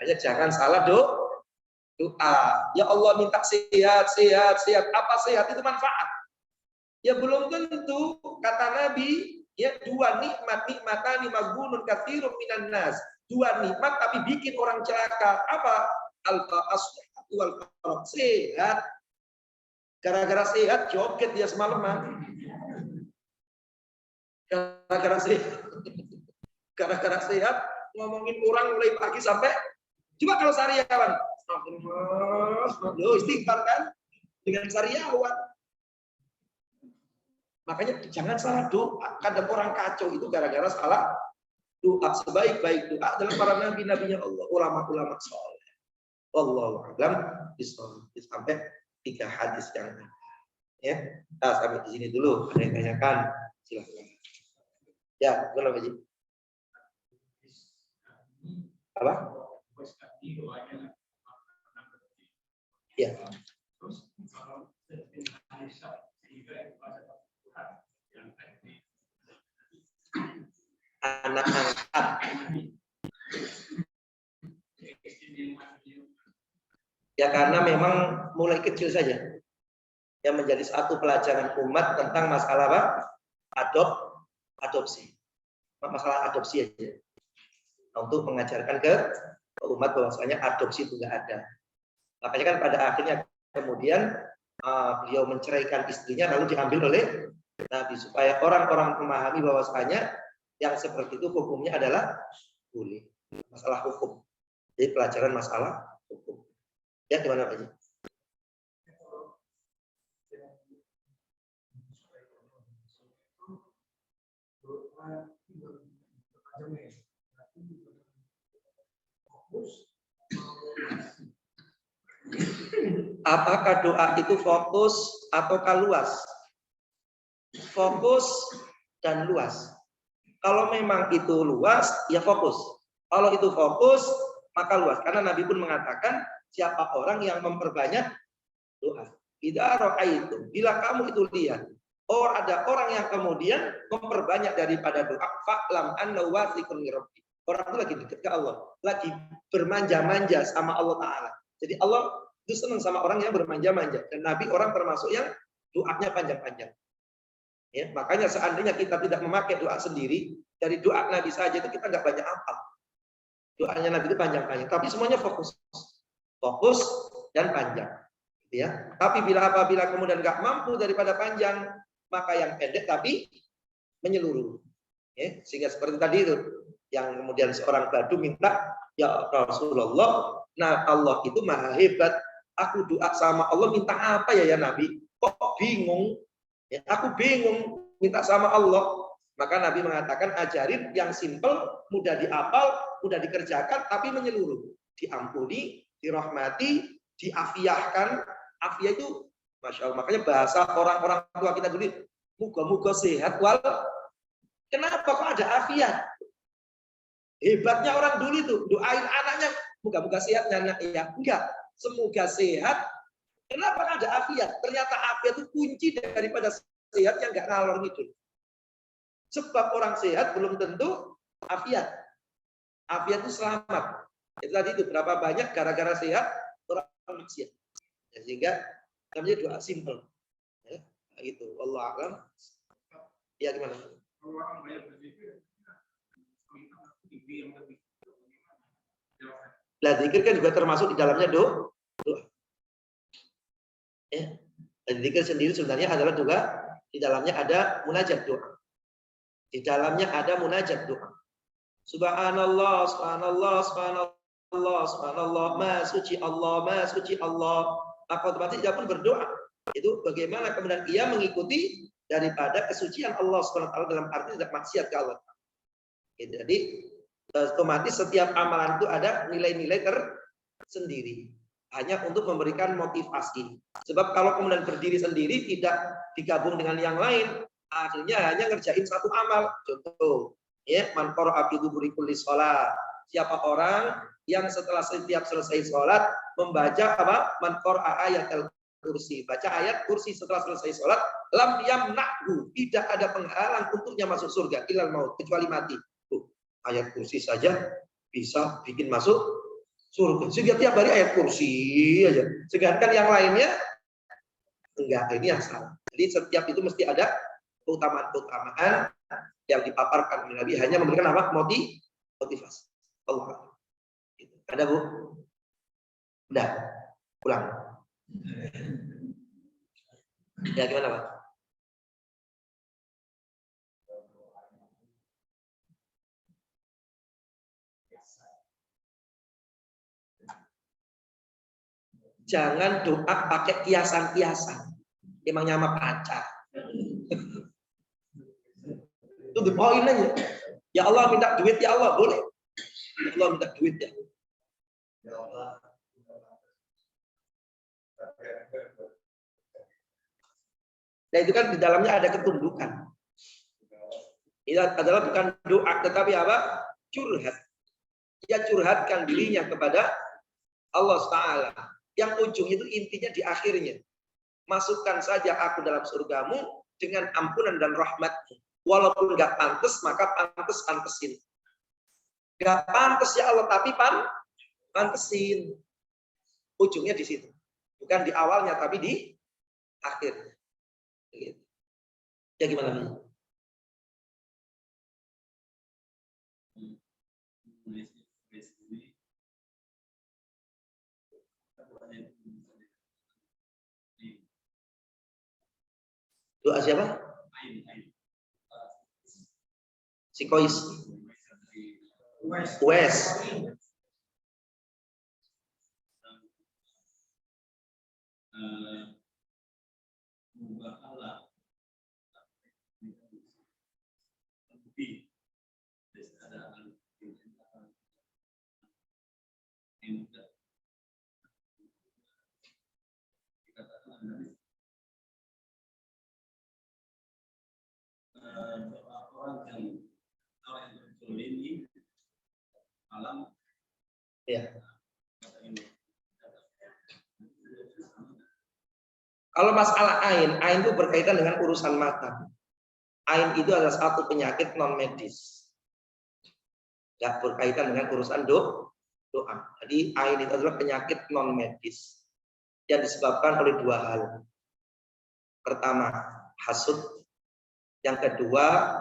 Hanya jangan salah doa. Ya Allah minta sehat. Apa sehat itu manfaat? Ya belum tentu. Kata Nabi, ya dua nikmatani maghunun katsirun minan nas. Dua nikmat tapi bikin orang celaka. Apa? Al-asihatu wal farah. Sehat. Gara-gara sehat joget dia semalaman. Gara-gara sehat ngomongin orang mulai pagi sampai. Coba kalau sariawan, istighfar kan dengan sariawan. Makanya jangan salah doa. Kadang orang kacau itu gara-gara salah doa. Sebaik-baik doa adalah para nabi-nabinya Allah, ulama-ulama soleh. Wallahu a'lam bishawab. Sampai 3 hadis yang ada. Ya, nah, sampai di sini dulu. Ada yang tanyakan, silakan. Ya, benar Pak Haji. Apa? Ya. Anak angkat. Ya karena memang mulai kecil saja yang menjadi satu pelajaran umat tentang masalah apa? Adopsi. Masalah adopsi aja. Untuk mengajarkan umat bahwasanya adopsi itu nggak ada. Makanya kan pada akhirnya kemudian beliau menceraikan istrinya lalu diambil oleh Nabi supaya orang-orang memahami bahwasanya yang seperti itu hukumnya adalah boleh. Masalah hukum. Jadi pelajaran masalah hukum. Ya gimana Pak Haji? Apakah doa itu fokus ataukah luas? Fokus dan luas. Kalau memang itu luas, ya fokus. Kalau itu fokus, maka luas. Karena Nabi pun mengatakan, siapa orang yang memperbanyak doa. Itu. Bila kamu itu lihat, ada orang yang kemudian memperbanyak daripada doa, fa'lam anna wasiqun rabbi. Orang itu lagi dekat ke Allah, lagi bermanja-manja sama Allah Ta'ala. Jadi Allah itu senang sama orang yang bermanja-manja. Dan Nabi orang termasuk yang doanya panjang-panjang. Ya, makanya seandainya kita tidak memakai doa sendiri, dari doa Nabi saja itu kita nggak banyak hafal. Doanya Nabi itu panjang-panjang, tapi semuanya fokus dan panjang. Ya, tapi apabila kemudian nggak mampu daripada panjang, maka yang pendek tapi menyeluruh. Ya, sehingga seperti tadi itu, yang kemudian seorang badu minta, ya Rasulullah, nah Allah itu maha hebat. Aku doa sama Allah minta apa ya Nabi? Kok bingung? Ya, aku bingung minta sama Allah. Maka Nabi mengatakan ajarin yang simple, mudah dihafal, mudah dikerjakan, tapi menyeluruh. Diampuni, dirahmati, diafiahkan. Afiah itu, Masya Allah. Makanya bahasa orang-orang tua kita dulu, moga-moga sehat. Kenapa kok ada afiah? Hebatnya orang dulu itu, doain anaknya, moga-moga sehat. Ya, enggak. Semoga sehat. Kenapa ada afiat? Ternyata afiat itu kunci daripada sehat yang nggak ngalor gitu. Sebab orang sehat belum tentu afiat. Afiat itu selamat. Itu tadi itu berapa banyak gara-gara sehat orang maksiat. Ya, sehingga namanya doa simple. Ya, gitu. Wallahu a'lam. Ya gimana? Lah zikir kan juga termasuk di dalamnya doa. Ya. Dan zikir sendiri sebenarnya adalah juga di dalamnya ada munajat doa. Di dalamnya ada munajat doa. Subhanallah, subhanallah, subhanallah, subhanallah, ma suci Allah, ma suci Allah. Maka otomatis dia pun berdoa. Itu bagaimana kemudian ia mengikuti daripada kesucian Allah SWT dalam arti tidak maksiat ke Allah. Jadi otomatis setiap amalan itu ada nilai-nilai tersendiri. Hanya untuk memberikan motivasi. Sebab kalau kemudian berdiri sendiri tidak digabung dengan yang lain, akhirnya hanya ngerjain satu amal. Contoh, ya, man qara'a fi duburi kulli shalah. Siapa orang yang setelah setiap selesai sholat membaca apa? Man qara'a ayatul kursi. Baca ayat kursi setelah selesai sholat, lam yamna'hu. Tidak ada penghalang untuknya masuk surga ilal maut, kecuali mati. Ayat kursi saja bisa bikin masuk surga. Sehingga tiap hari ayat kursi aja. Sedangkan yang lainnya enggak, ini yang salah. Jadi setiap itu mesti ada keutamaan-keutamaan yang dipaparkan oleh Nabi, hanya memberikan apa? Motivasi. Allah. Ada Bu? Udah. Pulang. Ya gimana Pak? Jangan doa pakai kiasan-kiasan. Emangnya sama pacar. Itu the point aja. Ya Allah minta duit, ya Allah boleh. Ya Allah minta duit ya. Ya Allah. Nah itu kan di dalamnya ada ketundukan. Itu adalah bukan doa, tetapi apa? Curhat. Dia curhatkan dirinya kepada Allah Ta'ala. Yang ujung itu intinya di akhirnya. Masukkan saja aku dalam surgamu dengan ampunan dan rahmatmu. Walaupun nggak pantas, maka pantesin. Nggak pantas ya Allah, tapi pantesin. Ujungnya di situ. Bukan di awalnya, tapi di akhirnya. Ya gimana? Doa siapa? Sikois. Wes. Ya. Kalau masalah ain itu berkaitan dengan urusan mata. Ain itu adalah satu penyakit non medis. Tidak berkaitan dengan urusan doa. Jadi ain itu adalah penyakit non medis yang disebabkan oleh dua hal. Pertama, hasud. Yang kedua,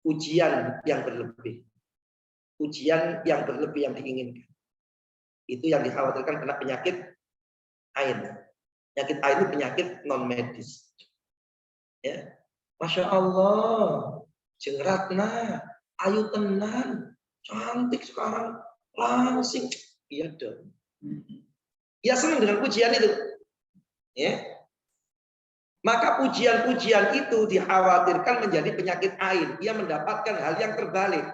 ujian yang berlebih. Ujian yang berlebih yang diinginkan. Itu yang dikhawatirkan kena penyakit ain. Penyakit ain itu penyakit non medis. Ya. Masya Allah, jengratna, ayu tenan, cantik sekarang, langsing. Iya dong. Ya senang dengan pujian itu. Ya. Maka pujian-pujian itu dikhawatirkan menjadi penyakit ain. Ia mendapatkan hal yang terbalik.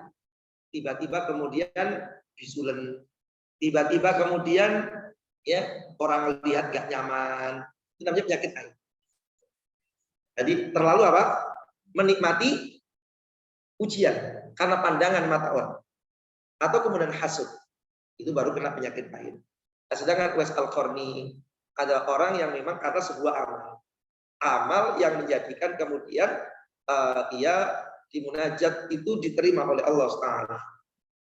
Tiba-tiba kemudian bisulen. Tiba-tiba kemudian ya orang lihat gak nyaman. Itu namanya penyakit ain. Jadi terlalu apa? Menikmati ujian karena pandangan mata orang. Atau kemudian hasud. Itu baru kena penyakit ain. Nah, sedangkan Uwais Al-Qarni adalah orang yang memang karena sebuah amal yang menjadikan kemudian ia di munajat itu diterima oleh Allah Subhanahu.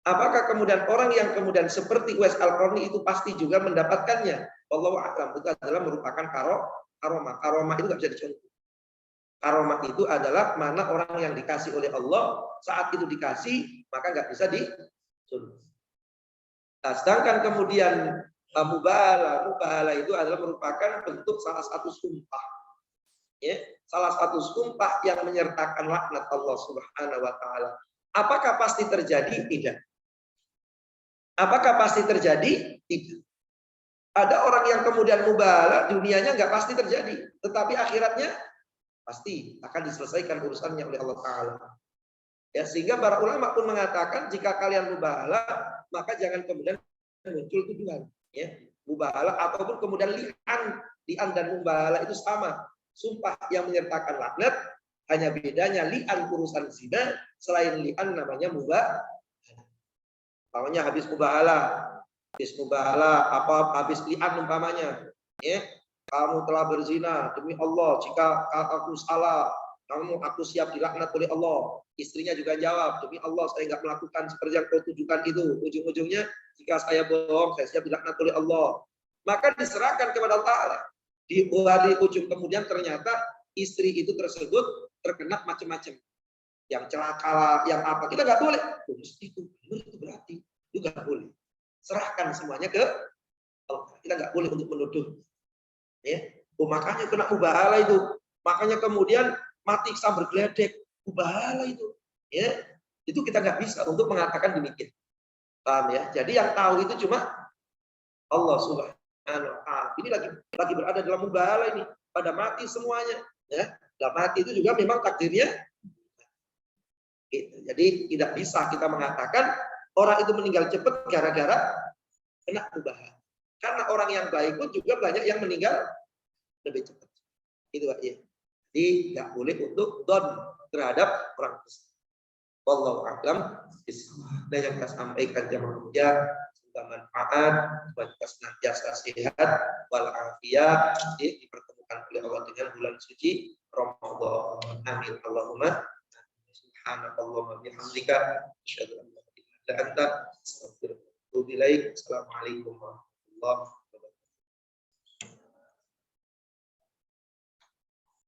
Apakah kemudian orang yang kemudian seperti Uwais Al-Qarni itu pasti juga mendapatkannya? Wallahu a'lam. Itu adalah merupakan karomah. Karomah itu nggak bisa dicontoh. Karomah itu adalah mana orang yang dikasih oleh Allah saat itu dikasih maka nggak bisa dicontoh. Nah, sedangkan kemudian mubahala itu adalah merupakan bentuk salah satu sumpah. Ya, salah satu sumpah yang menyertakan laknat Allah Subhanahu wa taala. Apakah pasti terjadi? Tidak. Apakah pasti terjadi? Tidak. Ada orang yang kemudian mubahala, dunianya nggak pasti terjadi, tetapi akhiratnya pasti akan diselesaikan urusannya oleh Allah taala. Ya, sehingga para ulama pun mengatakan jika kalian mubahala, maka jangan kemudian muncul tuduhan, ya. Mubahala ataupun kemudian li'an dan mubahala itu sama. Sumpah yang menyertakan laknat, hanya bedanya li'an urusan zina, selain li'an namanya mubahala. Namanya habis mubahala, habis li'an umpamanya, ya, kamu telah berzina demi Allah, jika aku salah, aku siap dilaknat oleh Allah. Istrinya juga jawab, demi Allah saya nggak melakukan seperti yang kau tujukan itu. Ujung-ujungnya, jika saya bohong, saya siap dilaknat oleh Allah. Maka diserahkan kepada Allah Ta'ala. Di hari ujung kemudian ternyata istri itu tersebut terkena macam-macam, yang celaka, yang apa, kita nggak boleh. Itu berarti itu nggak boleh. Serahkan semuanya ke Allah. Kita nggak boleh untuk menuduh. Ya, makanya kena mubahala itu. Makanya kemudian mati sambar geledek, mubahala itu. Ya, itu kita nggak bisa untuk mengatakan demikian. Paham ya? Jadi yang tahu itu cuma Allah Subhanahu. Ini lagi berada dalam mubahala ini, pada mati semuanya, ya. Dan mati itu juga memang takdirnya. Gitu. Jadi tidak bisa kita mengatakan orang itu meninggal cepat gara-gara kena mubahala. Karena orang yang baik pun juga banyak yang meninggal lebih cepat. Itu Pak ya. Jadi nggak boleh untuk don terhadap orang tersebut. Wallahu a'lam bishawab. Dan yang kita sampaikan jamaah mulia manfaat buat kita senantiasa sehat walafiat dipertemukan oleh Allah dengan bulan suci Ramadan. Amin Allahumma. Subhanakallahumma bihamdika asyhadu an la ilaha illa anta astaghfiruka wa atubu ilaik. Assalamualaikum warahmatullahi wabarakatuh.